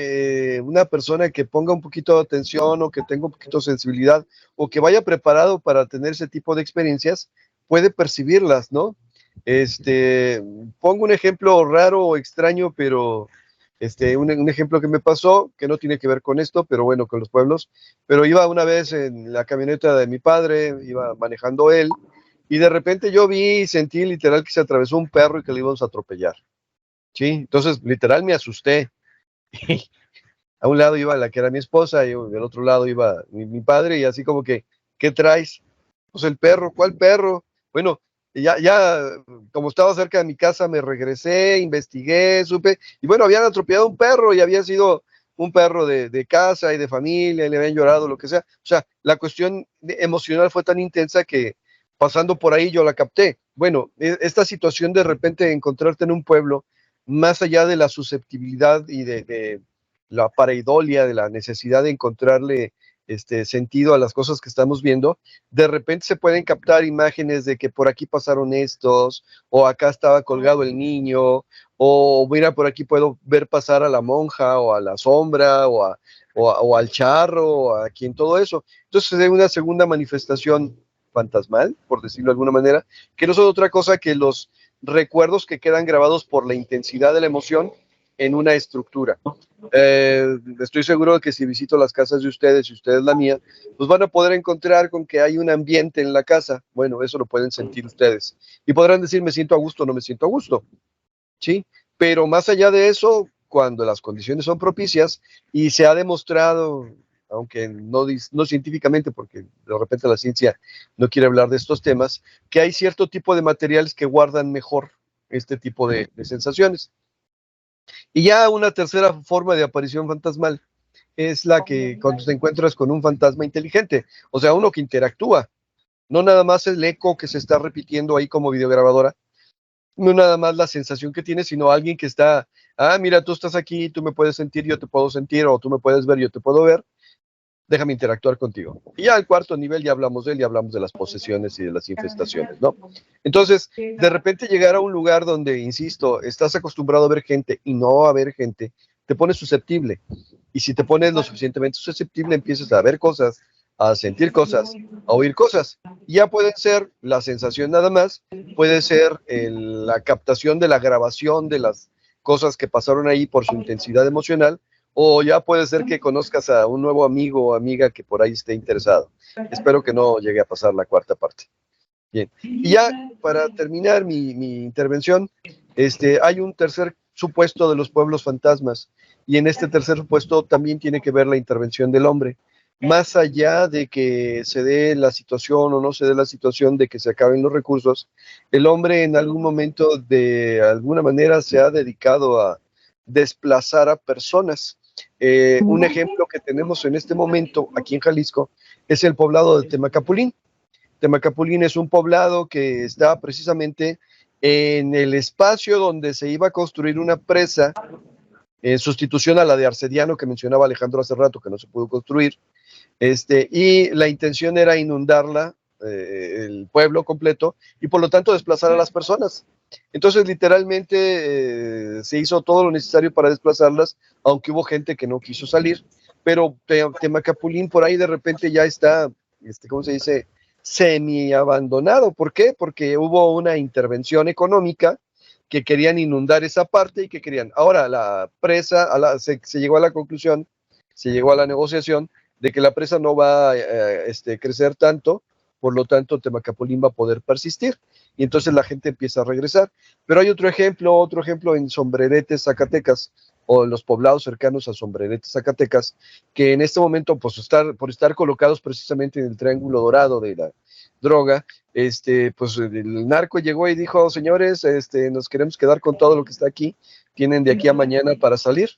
una persona que ponga un poquito de atención o que tenga un poquito de sensibilidad o que vaya preparado para tener ese tipo de experiencias puede percibirlas, ¿no? Pongo un ejemplo raro o extraño, pero un ejemplo que me pasó, que no tiene que ver con esto, pero bueno, con los pueblos, pero iba una vez en la camioneta de mi padre, iba manejando él, y de repente yo vi y sentí literal que se atravesó un perro y que le íbamos a atropellar, ¿sí? Entonces, literal me asusté. A un lado iba la que era mi esposa y del otro lado iba mi padre y así como que, ¿qué traes? Pues el perro, ¿cuál perro? Bueno, ya, como estaba cerca de mi casa, me regresé, investigué, supe, y bueno, habían atropellado un perro y había sido un perro de casa y de familia, y le habían llorado, lo que sea. O sea, la cuestión emocional fue tan intensa que pasando por ahí yo la capté. Bueno, esta situación de repente encontrarte en un pueblo, más allá de la susceptibilidad y de la pareidolia, de la necesidad de encontrarle sentido a las cosas que estamos viendo, de repente se pueden captar imágenes de que por aquí pasaron estos, o acá estaba colgado el niño, o mira, por aquí puedo ver pasar a la monja, o a la sombra, o al charro, o a quien todo eso. Entonces es una segunda manifestación fantasmal, por decirlo de alguna manera, que no son otra cosa que los recuerdos que quedan grabados por la intensidad de la emoción en una estructura. Estoy seguro de que si visito las casas de ustedes y ustedes la mía, pues van a poder encontrar con que hay un ambiente en la casa. Bueno, eso lo pueden sentir ustedes. Y podrán decir, me siento a gusto o no me siento a gusto. ¿Sí? Pero más allá de eso, cuando las condiciones son propicias y se ha demostrado, aunque no científicamente, porque de repente la ciencia no quiere hablar de estos temas, que hay cierto tipo de materiales que guardan mejor este tipo de sensaciones. Y ya una tercera forma de aparición fantasmal es la que cuando te encuentras con un fantasma inteligente, o sea, uno que interactúa, no nada más el eco que se está repitiendo ahí como videograbadora, no nada más la sensación que tienes, sino alguien que está, mira, tú estás aquí, tú me puedes sentir, yo te puedo sentir, o tú me puedes ver, yo te puedo ver, déjame interactuar contigo. Y ya al cuarto nivel ya hablamos de él, ya hablamos de las posesiones y de las infestaciones, ¿no? Entonces, de repente llegar a un lugar donde, insisto, estás acostumbrado a ver gente y no a ver gente, te pones susceptible. Y si te pones lo suficientemente susceptible, empiezas a ver cosas, a sentir cosas, a oír cosas. Y ya puede ser la sensación nada más, puede ser la captación de la grabación de las cosas que pasaron ahí por su intensidad emocional, o ya puede ser que conozcas a un nuevo amigo o amiga que por ahí esté interesado. Espero que no llegue a pasar la cuarta parte. Bien, y ya para terminar mi intervención, hay un tercer supuesto de los pueblos fantasmas, y en este tercer supuesto también tiene que ver la intervención del hombre. Más allá de que se dé la situación o no se dé la situación de que se acaben los recursos, el hombre en algún momento de alguna manera se ha dedicado a desplazar a personas. Un ejemplo que tenemos en este momento aquí en Jalisco es el poblado de Temacapulín. Temacapulín es un poblado que está precisamente en el espacio donde se iba a construir una presa en sustitución a la de Arcediano que mencionaba Alejandro hace rato, que no se pudo construir, y la intención era inundarla, el pueblo completo, y por lo tanto desplazar a las personas. Entonces, literalmente, se hizo todo lo necesario para desplazarlas, aunque hubo gente que no quiso salir, pero Temacapulín por ahí de repente ya está, ¿cómo se dice?, semi-abandonado. ¿Por qué? Porque hubo una intervención económica que querían inundar esa parte y que querían. Ahora, la presa, se llegó a la conclusión, se llegó a la negociación de que la presa no va a crecer tanto, por lo tanto Temacapulín va a poder persistir, y entonces la gente empieza a regresar. Pero hay otro ejemplo en Sombreretes, Zacatecas, o en los poblados cercanos a Sombreretes, Zacatecas, que en este momento, pues, por estar colocados precisamente en el triángulo dorado de la droga, pues el narco llegó y dijo: señores, nos queremos quedar con todo lo que está aquí, tienen de aquí a mañana para salir.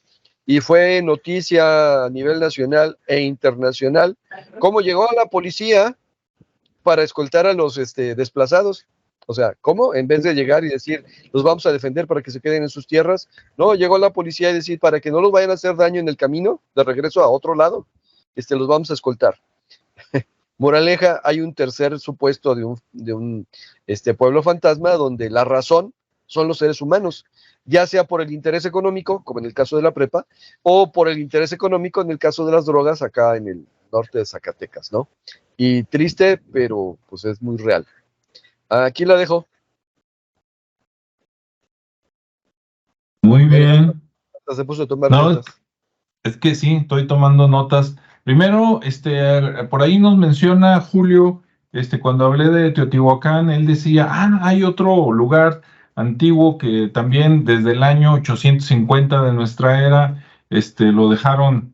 Y fue noticia a nivel nacional e internacional cómo llegó la policía para escoltar a los desplazados. O sea, ¿cómo? En vez de llegar y decir, los vamos a defender para que se queden en sus tierras, no, llegó la policía y decir, para que no los vayan a hacer daño en el camino de regreso a otro lado, los vamos a escoltar. Moraleja, hay un tercer supuesto de un pueblo fantasma donde la razón son los seres humanos, ya sea por el interés económico, como en el caso de la prepa, o por el interés económico en el caso de las drogas acá en el norte de Zacatecas, ¿no? Y triste, pero pues es muy real. Aquí la dejo. Muy bien. Se puso a tomar No, notas. es que sí, estoy tomando notas. Primero, por ahí nos menciona Julio, cuando hablé de Teotihuacán, él decía, hay otro lugar antiguo que también desde el año 850 de nuestra era, lo dejaron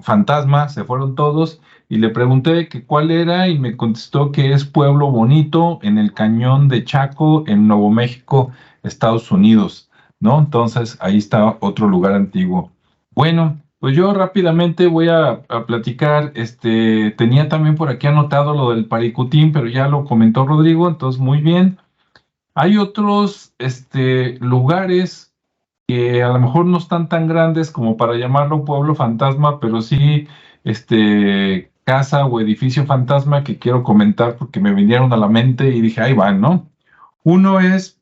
fantasma, se fueron todos, y le pregunté que cuál era, y me contestó que es Pueblo Bonito, en el Cañón de Chaco, en Nuevo México, Estados Unidos, ¿no? Entonces, ahí está otro lugar antiguo. Bueno, pues yo rápidamente voy a platicar, tenía también por aquí anotado lo del Paricutín, pero ya lo comentó Rodrigo, entonces muy bien. Hay otros, lugares que a lo mejor no están tan grandes como para llamarlo pueblo fantasma, pero sí, casa o edificio fantasma que quiero comentar porque me vinieron a la mente y dije, ahí van, ¿no? Uno es,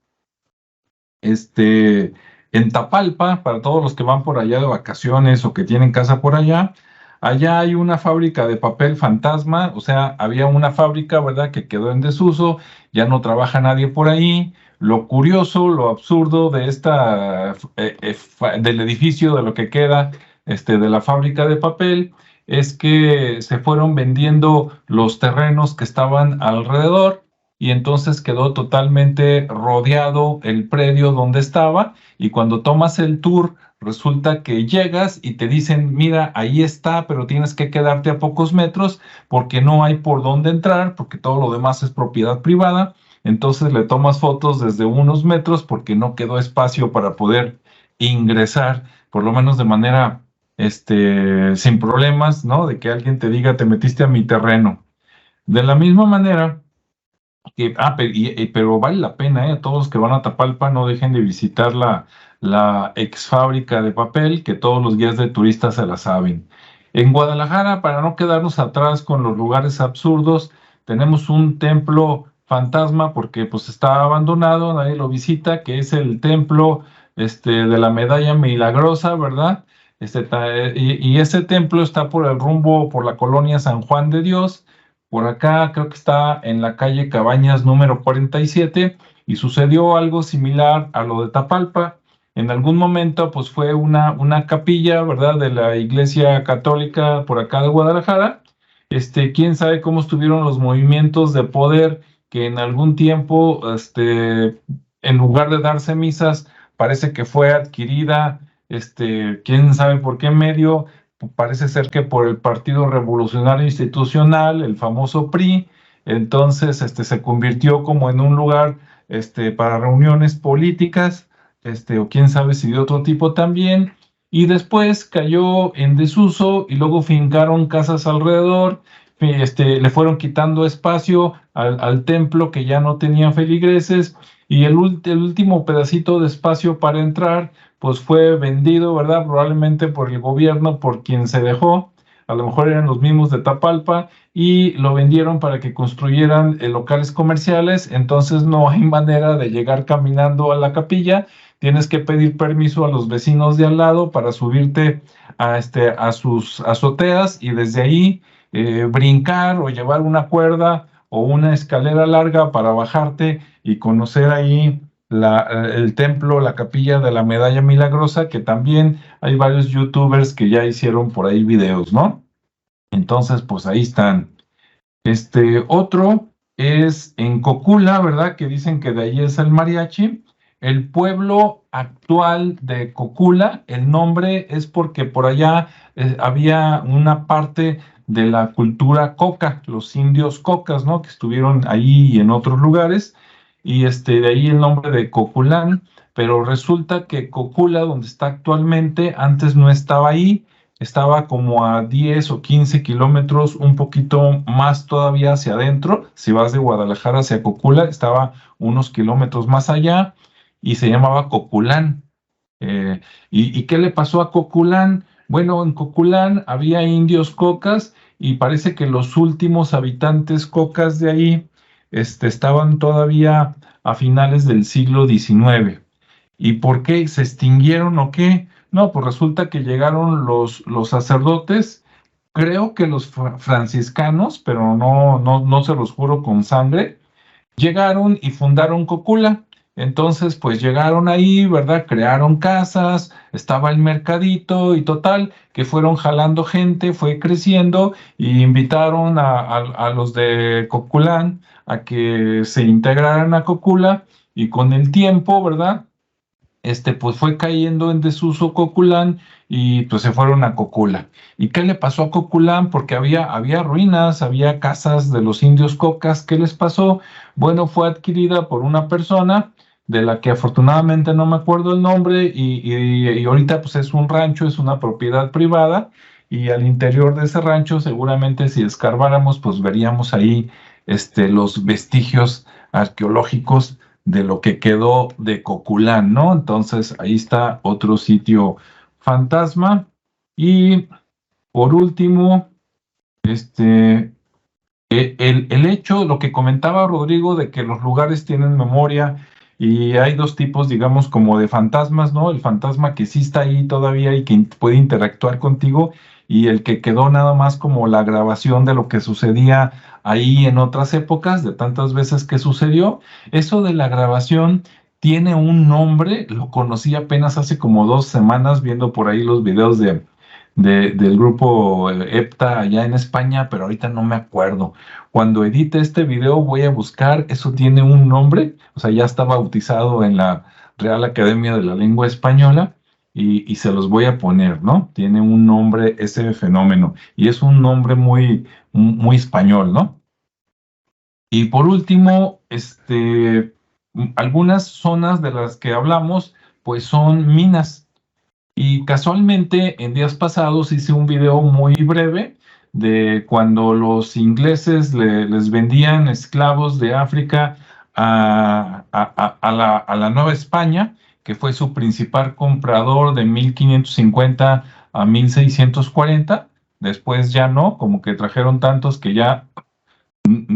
en Tapalpa, para todos los que van por allá de vacaciones o que tienen casa por allá, allá hay una fábrica de papel fantasma, o sea, había una fábrica, ¿verdad?, que quedó en desuso, ya no trabaja nadie por ahí. Lo curioso, lo absurdo de del edificio, de lo que queda, de la fábrica de papel, es que se fueron vendiendo los terrenos que estaban alrededor y entonces quedó totalmente rodeado el predio donde estaba, y cuando tomas el tour resulta que llegas y te dicen, mira, ahí está, pero tienes que quedarte a pocos metros porque no hay por dónde entrar, porque todo lo demás es propiedad privada. Entonces le tomas fotos desde unos metros porque no quedó espacio para poder ingresar, por lo menos de manera, sin problemas, ¿no? De que alguien te diga, te metiste a mi terreno. De la misma manera que, pero vale la pena, todos los que van a Tapalpa no dejen de visitar la ex fábrica de papel, que todos los guías de turistas se la saben. En Guadalajara, para no quedarnos atrás con los lugares absurdos, tenemos un templo fantasma porque pues está abandonado, nadie lo visita, que es el templo de la Medalla Milagrosa, ¿verdad? Y ese templo está por el rumbo, por la colonia San Juan de Dios. Por acá creo que está en la calle Cabañas número 47, y sucedió algo similar a lo de Tapalpa. En algún momento pues fue una capilla, ¿verdad?, de la Iglesia Católica por acá de Guadalajara. Quién sabe cómo estuvieron los movimientos de poder, que en algún tiempo, en lugar de darse misas, parece que fue adquirida, quién sabe por qué medio. Parece ser que por el Partido Revolucionario Institucional, el famoso PRI. Entonces se convirtió como en un lugar para reuniones políticas, o quién sabe si de otro tipo también, y después cayó en desuso y luego fincaron casas alrededor, le fueron quitando espacio al templo que ya no tenía feligreses, y el último pedacito de espacio para entrar, pues fue vendido, ¿verdad? Probablemente por el gobierno, por quien se dejó, a lo mejor eran los mismos de Tapalpa, y lo vendieron para que construyeran locales comerciales. Entonces no hay manera de llegar caminando a la capilla, tienes que pedir permiso a los vecinos de al lado para subirte a sus azoteas, y desde ahí brincar o llevar una cuerda o una escalera larga para bajarte y conocer ahí el templo, la capilla de la Medalla Milagrosa, que también hay varios youtubers que ya hicieron por ahí videos, ¿no? Entonces, pues ahí están. Otro es en Cocula, ¿verdad? Que dicen que de ahí es el mariachi. El pueblo actual de Cocula, el nombre es porque por allá había una parte de la cultura coca, los indios cocas, ¿no? Que estuvieron ahí y en otros lugares, y de ahí el nombre de Coculán. Pero resulta que Cocula, donde está actualmente, antes no estaba ahí, estaba como a 10 o 15 kilómetros, un poquito más todavía hacia adentro. Si vas de Guadalajara hacia Cocula, estaba unos kilómetros más allá, y se llamaba Coculán. ¿Y qué le pasó a Coculán? Bueno, en Coculán había indios cocas, y parece que los últimos habitantes cocas de ahí estaban todavía a finales del siglo XIX. ¿Y por qué se extinguieron o qué? No, pues resulta que llegaron los sacerdotes, creo que los franciscanos, pero no se los juro con sangre, llegaron y fundaron Cocula. Entonces, pues llegaron ahí, ¿verdad? Crearon casas, estaba el mercadito, y total, que fueron jalando gente, fue creciendo, y invitaron a los de Coculán a que se integraran a Cocula, y con el tiempo, ¿verdad? Pues fue cayendo en desuso Coculán, y pues se fueron a Cocula. ¿Y qué le pasó a Coculán? Porque había ruinas, había casas de los indios cocas. ¿Qué les pasó? Bueno, fue adquirida por una persona de la que afortunadamente no me acuerdo el nombre, y ahorita pues es un rancho, es una propiedad privada, y al interior de ese rancho seguramente si escarbáramos pues veríamos ahí los vestigios arqueológicos de lo que quedó de Coculán, ¿no? Entonces ahí está otro sitio fantasma. Y por último, el hecho, lo que comentaba Rodrigo, de que los lugares tienen memoria, y hay dos tipos, digamos, como de fantasmas, ¿no? El fantasma que sí está ahí todavía y que puede interactuar contigo, y el que quedó nada más como la grabación de lo que sucedía ahí en otras épocas, de tantas veces que sucedió. Eso de la grabación tiene un nombre, lo conocí apenas hace como 2 semanas viendo por ahí los videos del grupo EPTA allá en España, pero ahorita no me acuerdo. Cuando edite este video voy a buscar, eso tiene un nombre, o sea, ya está bautizado en la Real Academia de la Lengua Española, y se los voy a poner, ¿no? Tiene un nombre ese fenómeno, y es un nombre muy, muy español, ¿no? Y por último, algunas zonas de las que hablamos, pues son minas. Y casualmente en días pasados hice un video muy breve de cuando los ingleses les vendían esclavos de África a la Nueva España, que fue su principal comprador de 1550 a 1640. Después ya no, como que trajeron tantos que ya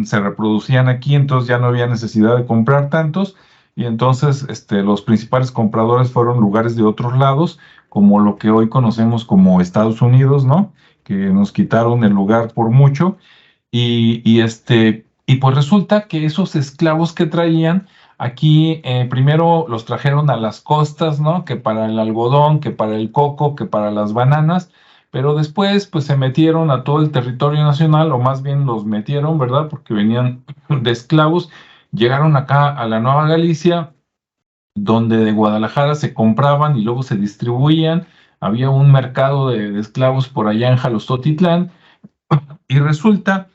se reproducían aquí, entonces ya no había necesidad de comprar tantos, y entonces los principales compradores fueron lugares de otros lados, como lo que hoy conocemos como Estados Unidos, ¿no? Que nos quitaron el lugar por mucho, y pues resulta que esos esclavos que traían aquí, primero los trajeron a las costas, ¿no? Que para el algodón, que para el coco, que para las bananas, pero después pues se metieron a todo el territorio nacional, o más bien los metieron, ¿verdad? Porque venían de esclavos, llegaron acá a la Nueva Galicia, donde de Guadalajara se compraban y luego se distribuían. Había un mercado de esclavos por allá en Jalostotitlán, y resulta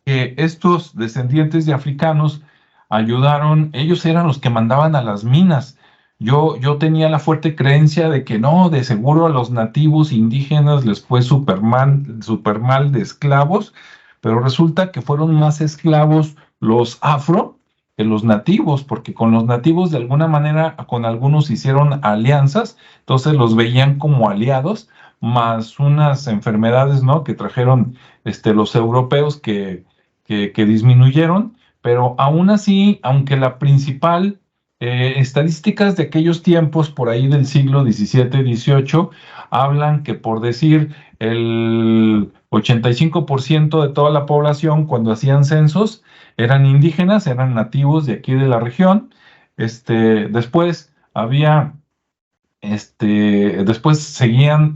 que estos descendientes de africanos ayudaron, ellos eran los que mandaban a las minas. Yo tenía la fuerte creencia de que no, de seguro a los nativos indígenas les fue súper mal de esclavos, pero resulta que fueron más esclavos los afro que los nativos, porque con los nativos de alguna manera con algunos hicieron alianzas, entonces los veían como aliados, más unas enfermedades, ¿no?, que trajeron los europeos que disminuyeron, pero aún así, aunque la principal estadísticas de aquellos tiempos, por ahí del siglo XVII, XVIII, hablan que, por decir, el 85% de toda la población, cuando hacían censos, eran indígenas, eran nativos de aquí de la región. Después había, después seguían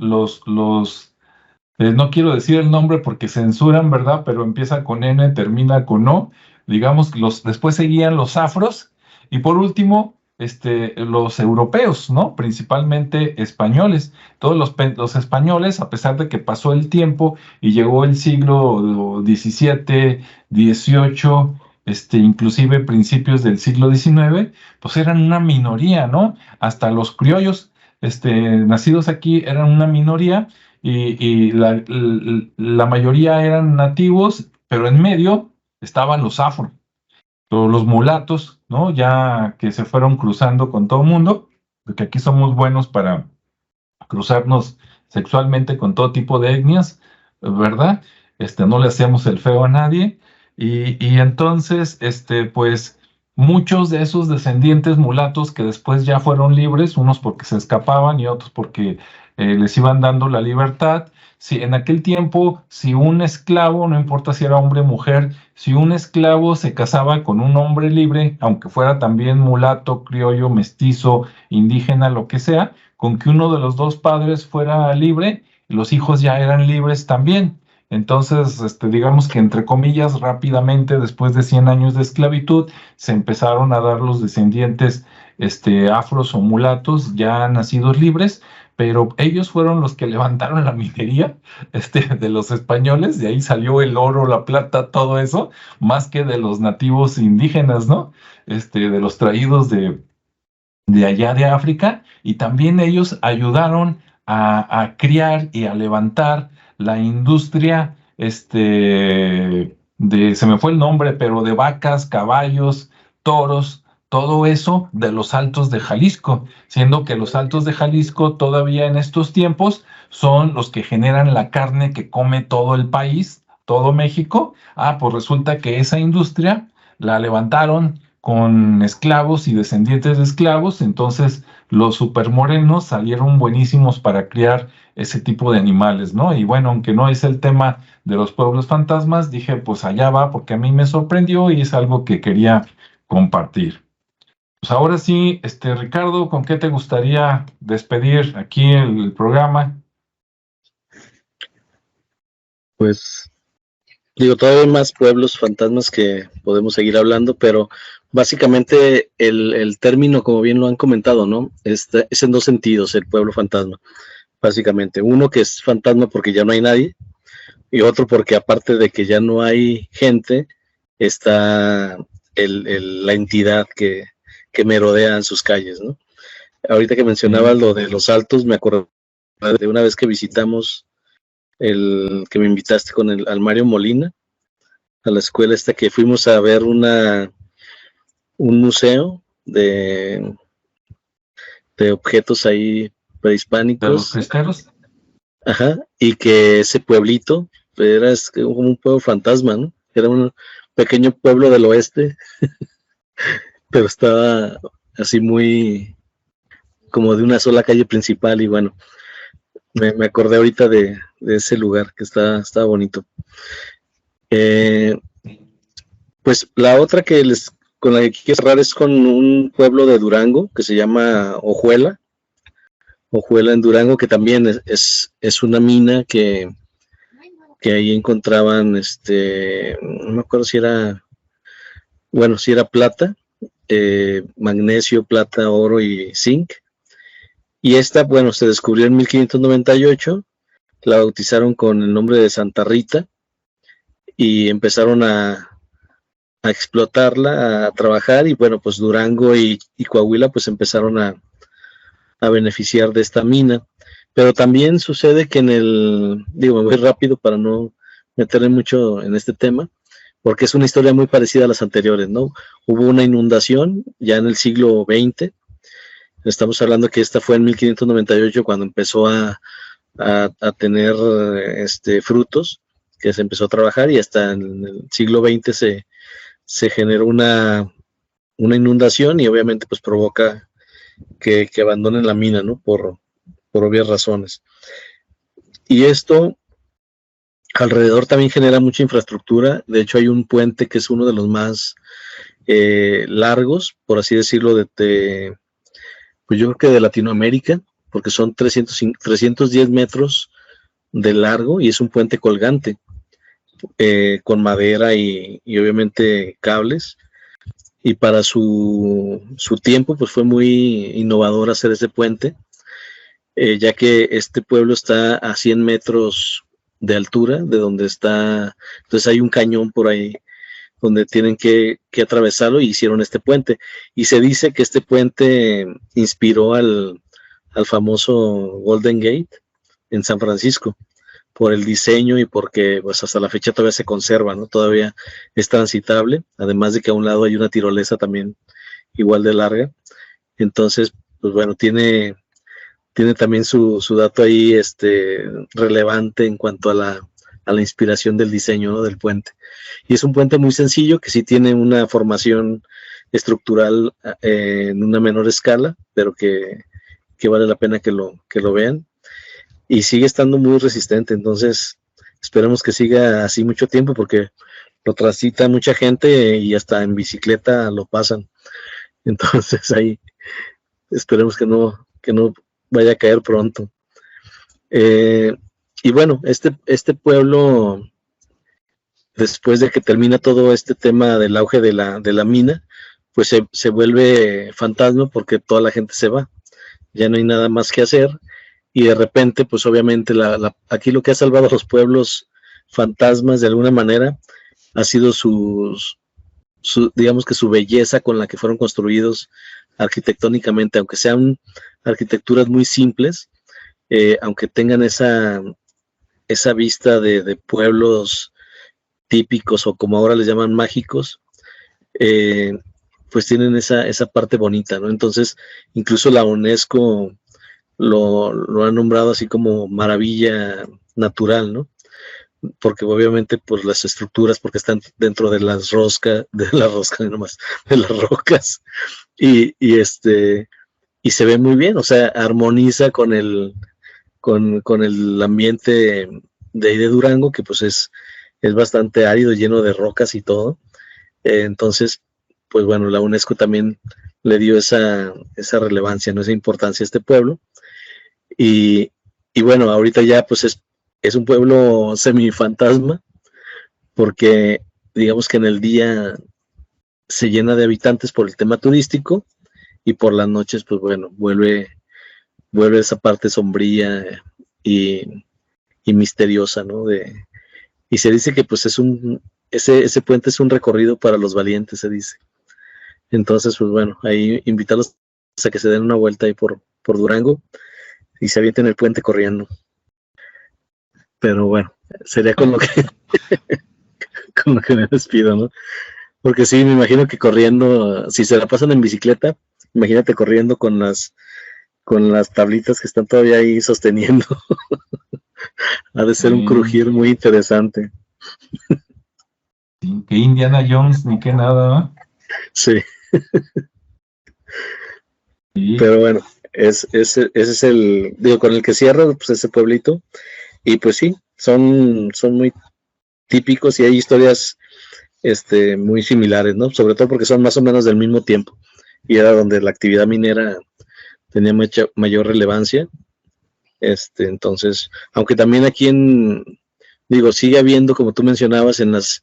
no quiero decir el nombre porque censuran, ¿verdad? Pero empieza con N, termina con O. Digamos, después seguían los afros y por último, los europeos, ¿no? Principalmente españoles. Todos los españoles, a pesar de que pasó el tiempo y llegó el siglo XVII, XVIII, inclusive principios del siglo XIX, pues eran una minoría, ¿no? Hasta los criollos, nacidos aquí eran una minoría y la mayoría eran nativos, pero en medio estaban los afro, los mulatos, ¿no? Ya que se fueron cruzando con todo el mundo, porque aquí somos buenos para cruzarnos sexualmente con todo tipo de etnias, ¿verdad? No le hacemos el feo a nadie, y entonces, pues, muchos de esos descendientes mulatos que después ya fueron libres, unos porque se escapaban y otros porque les iban dando la libertad. Si en aquel tiempo, si un esclavo, no importa si era hombre o mujer, si un esclavo se casaba con un hombre libre, aunque fuera también mulato, criollo, mestizo, indígena, lo que sea, con que uno de los dos padres fuera libre, los hijos ya eran libres también. Entonces, digamos que entre comillas, rápidamente, después de 100 años de esclavitud, se empezaron a dar los descendientes afros o mulatos ya nacidos libres, pero ellos fueron los que levantaron la minería de los españoles, de ahí salió el oro, la plata, todo eso, más que de los nativos indígenas, ¿no? De los traídos de allá de África, y también ellos ayudaron a criar y a levantar la industria, se me fue el nombre, pero de vacas, caballos, toros, todo eso de los Altos de Jalisco, siendo que los Altos de Jalisco todavía en estos tiempos son los que generan la carne que come todo el país, todo México. Pues resulta que esa industria la levantaron con esclavos y descendientes de esclavos, entonces los supermorenos salieron buenísimos para criar ese tipo de animales, ¿no? Y bueno, aunque no es el tema de los pueblos fantasmas, dije, pues allá va, porque a mí me sorprendió y es algo que quería compartir. Pues ahora sí, Ricardo, ¿con qué te gustaría despedir aquí el programa? Pues digo, todavía hay más pueblos fantasmas que podemos seguir hablando, pero básicamente el término, como bien lo han comentado, ¿no? Es en dos sentidos el pueblo fantasma, básicamente. Uno que es fantasma porque ya no hay nadie, y otro porque aparte de que ya no hay gente, está la entidad que merodea en sus calles, ¿no? Ahorita que mencionabas lo de los Altos, me acuerdo de una vez que visitamos que me invitaste al Mario Molina, a la escuela esta, que fuimos a ver un museo de objetos ahí prehispánicos. ¿De los cristeros? Ajá, y que ese pueblito era como un pueblo fantasma, ¿no? Era un pequeño pueblo del oeste, pero estaba así muy como de una sola calle principal, y bueno, me acordé ahorita de ese lugar que estaba bonito. Pues la otra con la que quiero cerrar es con un pueblo de Durango que se llama Ojuela en Durango, que también es una mina que ahí encontraban, no me acuerdo si era plata, magnesio, plata, oro y zinc. Y esta, bueno, se descubrió en 1598, la bautizaron con el nombre de Santa Rita y empezaron a explotarla, a trabajar, y bueno, pues Durango y Coahuila pues empezaron a beneficiar de esta mina. Pero también sucede que digo, me voy rápido para no meterme mucho en este tema, porque es una historia muy parecida a las anteriores, ¿no? Hubo una inundación ya en el siglo XX, estamos hablando que esta fue en 1598 cuando empezó a tener frutos, que se empezó a trabajar, y hasta en el siglo XX se generó una inundación y obviamente pues provoca que abandonen la mina, ¿no? Por obvias razones. Y esto alrededor también genera mucha infraestructura. De hecho, hay un puente que es uno de los más largos, por así decirlo, pues yo creo que de Latinoamérica, porque son 310 metros de largo y es un puente colgante, con madera y obviamente cables. Y para su tiempo, pues fue muy innovador hacer ese puente, ya que este pueblo está a 100 metros de altura de donde está, entonces hay un cañón por ahí donde tienen que atravesarlo, y hicieron este puente. Y se dice que este puente inspiró al famoso Golden Gate en San Francisco, por el diseño y porque pues hasta la fecha todavía se conserva, ¿no? Todavía es transitable, además de que a un lado hay una tirolesa también igual de larga. Entonces, pues bueno, tiene también su dato ahí relevante en cuanto a la inspiración del diseño, ¿no? Del puente. Y es un puente muy sencillo que sí tiene una formación estructural en una menor escala, pero que vale la pena que lo vean. Y sigue estando muy resistente, entonces esperemos que siga así mucho tiempo, porque lo transita mucha gente y hasta en bicicleta lo pasan. Entonces ahí esperemos que no vaya a caer pronto. Y bueno, este pueblo, después de que termina todo este tema del auge de la mina, pues se vuelve fantasma porque toda la gente se va, ya no hay nada más que hacer. Y de repente, pues obviamente aquí lo que ha salvado a los pueblos fantasmas de alguna manera ha sido digamos que su belleza con la que fueron construidos arquitectónicamente, aunque sean arquitecturas muy simples, aunque tengan esa vista de pueblos típicos, o como ahora les llaman mágicos, pues tienen esa parte bonita, ¿no? Entonces, incluso la UNESCO lo ha nombrado así como maravilla natural, ¿no? Porque obviamente pues las estructuras, porque están dentro de las rocas, y se ve muy bien, o sea, armoniza con el ambiente de ahí de Durango, que pues es bastante árido, lleno de rocas y todo. Entonces, pues bueno, la UNESCO también le dio esa relevancia, ¿no? Esa importancia a este pueblo. Y bueno, ahorita ya pues es un pueblo semifantasma, porque digamos que en el día se llena de habitantes por el tema turístico, y por las noches pues bueno, vuelve esa parte sombría y misteriosa, ¿no? Y se dice que pues ese puente es un recorrido para los valientes, se dice. Entonces pues bueno, ahí invitarlos a que se den una vuelta ahí por Durango y se avienten el puente corriendo. Pero bueno, sería con lo que me despido, ¿no? Porque sí, me imagino que corriendo, si se la pasan en bicicleta, imagínate corriendo con las tablitas que están todavía ahí sosteniendo. Ha de ser un crujir muy interesante. Sin que Indiana Jones ni que nada. Sí. Sí. Pero bueno, ese es digo, con el que cierra pues ese pueblito. Y pues sí, son muy típicos, y hay historias muy similares, ¿no? Sobre todo porque son más o menos del mismo tiempo, y era donde la actividad minera tenía mayor relevancia. Entonces, aunque también aquí sigue habiendo, como tú mencionabas, en las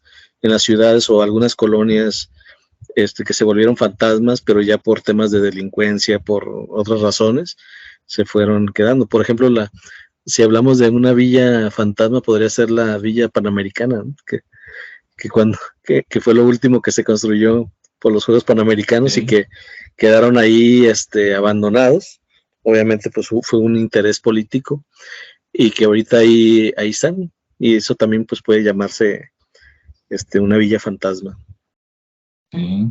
ciudades o algunas colonias que se volvieron fantasmas, pero ya por temas de delincuencia, por otras razones, se fueron quedando. Por ejemplo, si hablamos de una villa fantasma, podría ser la Villa Panamericana, ¿no? que fue lo último que se construyó por los Juegos Panamericanos, y que quedaron ahí abandonados. Obviamente pues fue un interés político, y que ahorita ahí están y eso también pues puede llamarse una villa fantasma. Sí.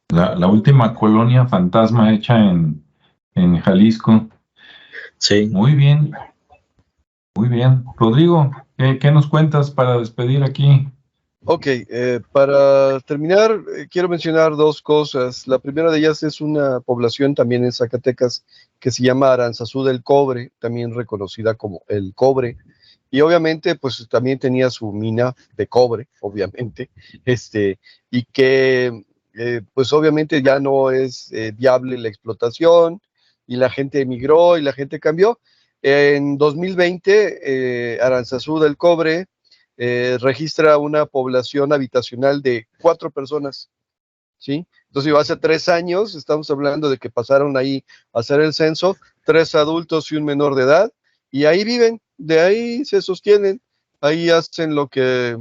La última colonia fantasma hecha en Jalisco. Sí. Muy bien. Muy bien. Rodrigo, ¿qué nos cuentas para despedir aquí? Ok, para terminar, quiero mencionar dos cosas. La primera de ellas es una población también en Zacatecas que se llama Aranzazú del Cobre, también reconocida como El Cobre. Y obviamente, pues también tenía su mina de cobre, obviamente, y que, pues obviamente ya no es viable la explotación y la gente emigró y la gente cambió. En 2020, Aranzazú del Cobre registra una población habitacional de 4 personas, ¿sí? Entonces, hace 3 años, estamos hablando de que pasaron ahí a hacer el censo, 3 adultos y un menor de edad, y ahí viven, de ahí se sostienen, ahí hacen lo que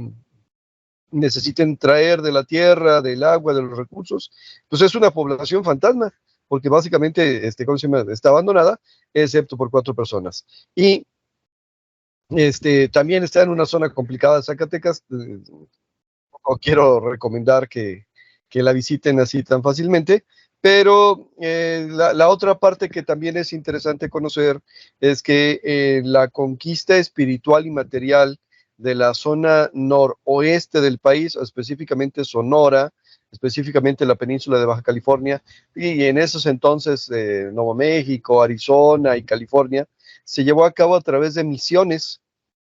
necesiten traer de la tierra, del agua, de los recursos. Pues es una población fantasma, porque básicamente, ¿cómo se llama? Está abandonada, excepto por 4 personas. Y también está en una zona complicada de Zacatecas. No quiero recomendar que la visiten así tan fácilmente, pero la otra parte que también es interesante conocer es que la conquista espiritual y material de la zona noroeste del país, específicamente Sonora, específicamente la península de Baja California, y en esos entonces Nuevo México, Arizona y California, se llevó a cabo a través de misiones.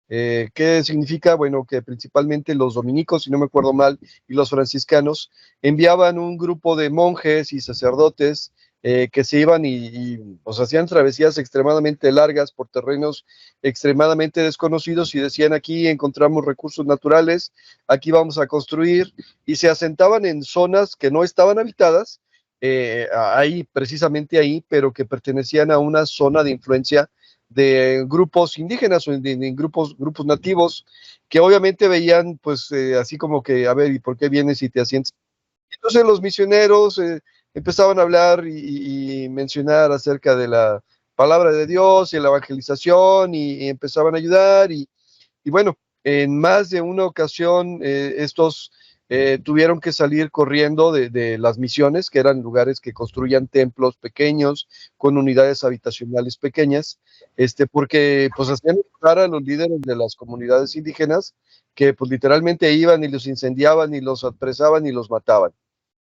¿Qué significa? Bueno, que principalmente los dominicos, si no me acuerdo mal, y los franciscanos enviaban un grupo de monjes y sacerdotes que se iban y pues, hacían travesías extremadamente largas por terrenos extremadamente desconocidos y decían: aquí encontramos recursos naturales, aquí vamos a construir, y se asentaban en zonas que no estaban habitadas, ahí, precisamente ahí, pero que pertenecían a una zona de influencia de grupos indígenas o de grupos nativos, que obviamente veían, pues, así como que, a ver, ¿y por qué vienes y te asientas? Entonces los misioneros empezaban a hablar y mencionar acerca de la palabra de Dios y la evangelización, y empezaban a ayudar, y bueno, en más de una ocasión estos tuvieron que salir corriendo de las misiones, que eran lugares que construían templos pequeños con unidades habitacionales pequeñas, porque pues hacían enojar a los líderes de las comunidades indígenas, que pues literalmente iban y los incendiaban y los apresaban y los mataban,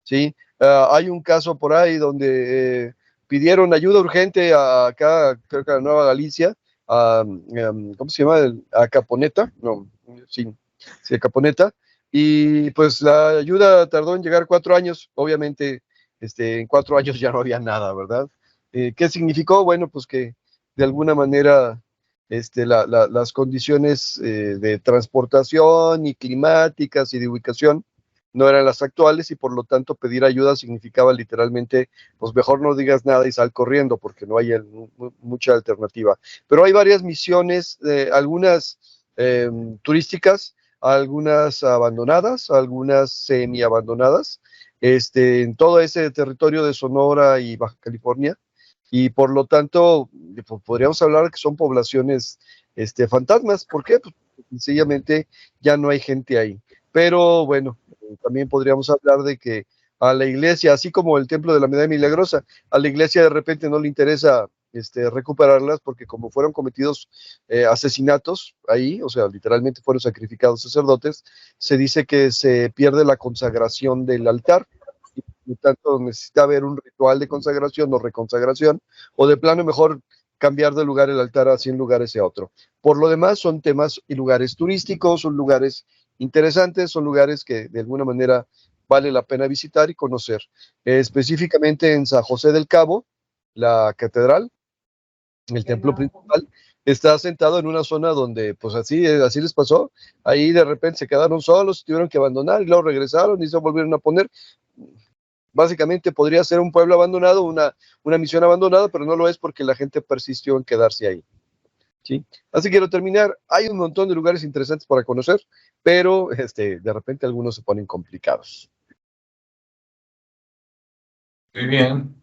¿sí? Hay un caso por ahí donde pidieron ayuda urgente acá, creo que a Nueva Galicia, ¿cómo se llama? A Caponeta, no, sí, sí, a Caponeta, y pues la ayuda tardó en llegar 4 años, obviamente, en 4 años ya no había nada, ¿verdad? ¿Qué significó? Bueno, pues que de alguna manera las condiciones de transportación y climáticas y de ubicación no eran las actuales, y por lo tanto pedir ayuda significaba literalmente, pues mejor no digas nada y sal corriendo, porque no hay mucha alternativa. Pero hay varias misiones, algunas turísticas, algunas abandonadas, algunas semi abandonadas, en todo ese territorio de Sonora y Baja California, y por lo tanto podríamos hablar de que son poblaciones fantasmas. ¿Por qué? Pues sencillamente ya no hay gente ahí. Pero bueno, también podríamos hablar de que a la iglesia, así como el templo de la Medalla Milagrosa, a la iglesia de repente no le interesa recuperarlas, porque como fueron cometidos asesinatos ahí, o sea, literalmente fueron sacrificados sacerdotes, se dice que se pierde la consagración del altar, y por lo tanto necesita haber un ritual de consagración o reconsagración, o de plano mejor cambiar de lugar el altar hacia un lugar ese otro. Por lo demás, son temas y lugares turísticos, son lugares interesantes, son lugares que de alguna manera vale la pena visitar y conocer. Específicamente en San José del Cabo, la catedral, el templo principal, está asentado en una zona donde, pues así les pasó, ahí de repente se quedaron solos, tuvieron que abandonar y luego regresaron y se volvieron a poner. Básicamente podría ser un pueblo abandonado, una misión abandonada, pero no lo es porque la gente persistió en quedarse ahí, ¿sí? Así quiero terminar. Hay un montón de lugares interesantes para conocer, pero de repente algunos se ponen complicados. Muy bien.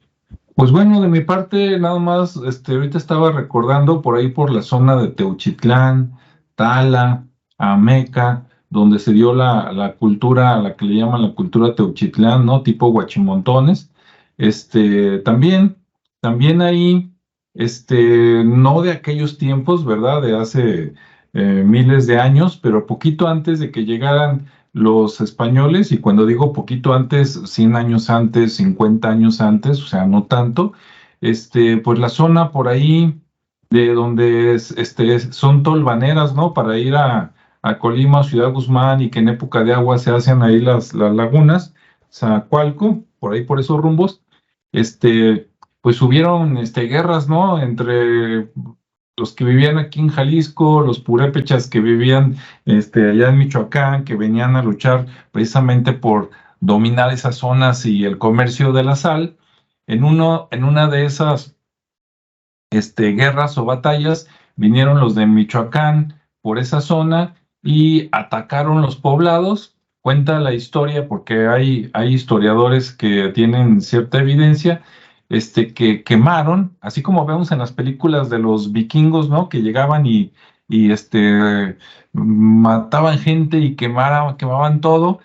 Pues bueno, de mi parte, nada más, ahorita estaba recordando por ahí por la zona de Teuchitlán, Tala, a Meca, donde se dio la cultura, a la que le llaman la cultura Teuchitlán, ¿no? Tipo Huachimontones. También ahí, no de aquellos tiempos, ¿verdad? De hace miles de años, pero poquito antes de que llegaran los españoles, y cuando digo poquito antes, 100 años antes, 50 años antes, o sea, no tanto, pues la zona por ahí de donde son tolvaneras, ¿no? Para ir a Colima, Ciudad Guzmán, y que en época de agua se hacen ahí las lagunas, Zacualco, por ahí por esos rumbos, pues hubieron guerras, ¿no? Entre los que vivían aquí en Jalisco, los purépechas que vivían allá en Michoacán, que venían a luchar precisamente por dominar esas zonas y el comercio de la sal. En una de esas guerras o batallas, vinieron los de Michoacán por esa zona y atacaron los poblados. Cuenta la historia, porque hay historiadores que tienen cierta evidencia, que quemaron, así como vemos en las películas de los vikingos, ¿no? Que llegaban y mataban gente y quemaban todo.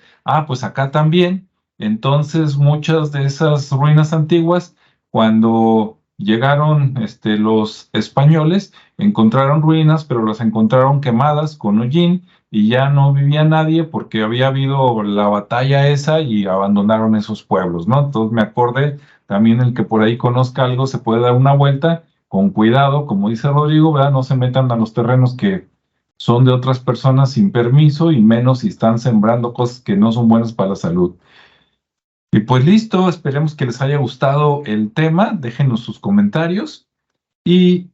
Pues acá también. Entonces, muchas de esas ruinas antiguas, cuando llegaron los españoles, encontraron ruinas, pero las encontraron quemadas con hollín y ya no vivía nadie porque había habido la batalla esa y abandonaron esos pueblos, ¿no? Entonces me acordé también, el que por ahí conozca algo se puede dar una vuelta con cuidado, como dice Rodrigo, ¿verdad? No se metan a los terrenos que son de otras personas sin permiso, y menos si están sembrando cosas que no son buenas para la salud. Y pues listo, esperemos que les haya gustado el tema, déjenos sus comentarios y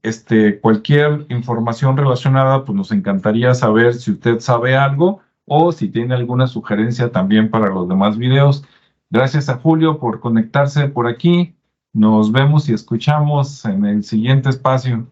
cualquier información relacionada, pues nos encantaría saber si usted sabe algo o si tiene alguna sugerencia también para los demás videos. Gracias a Julio por conectarse por aquí. Nos vemos y escuchamos en el siguiente espacio.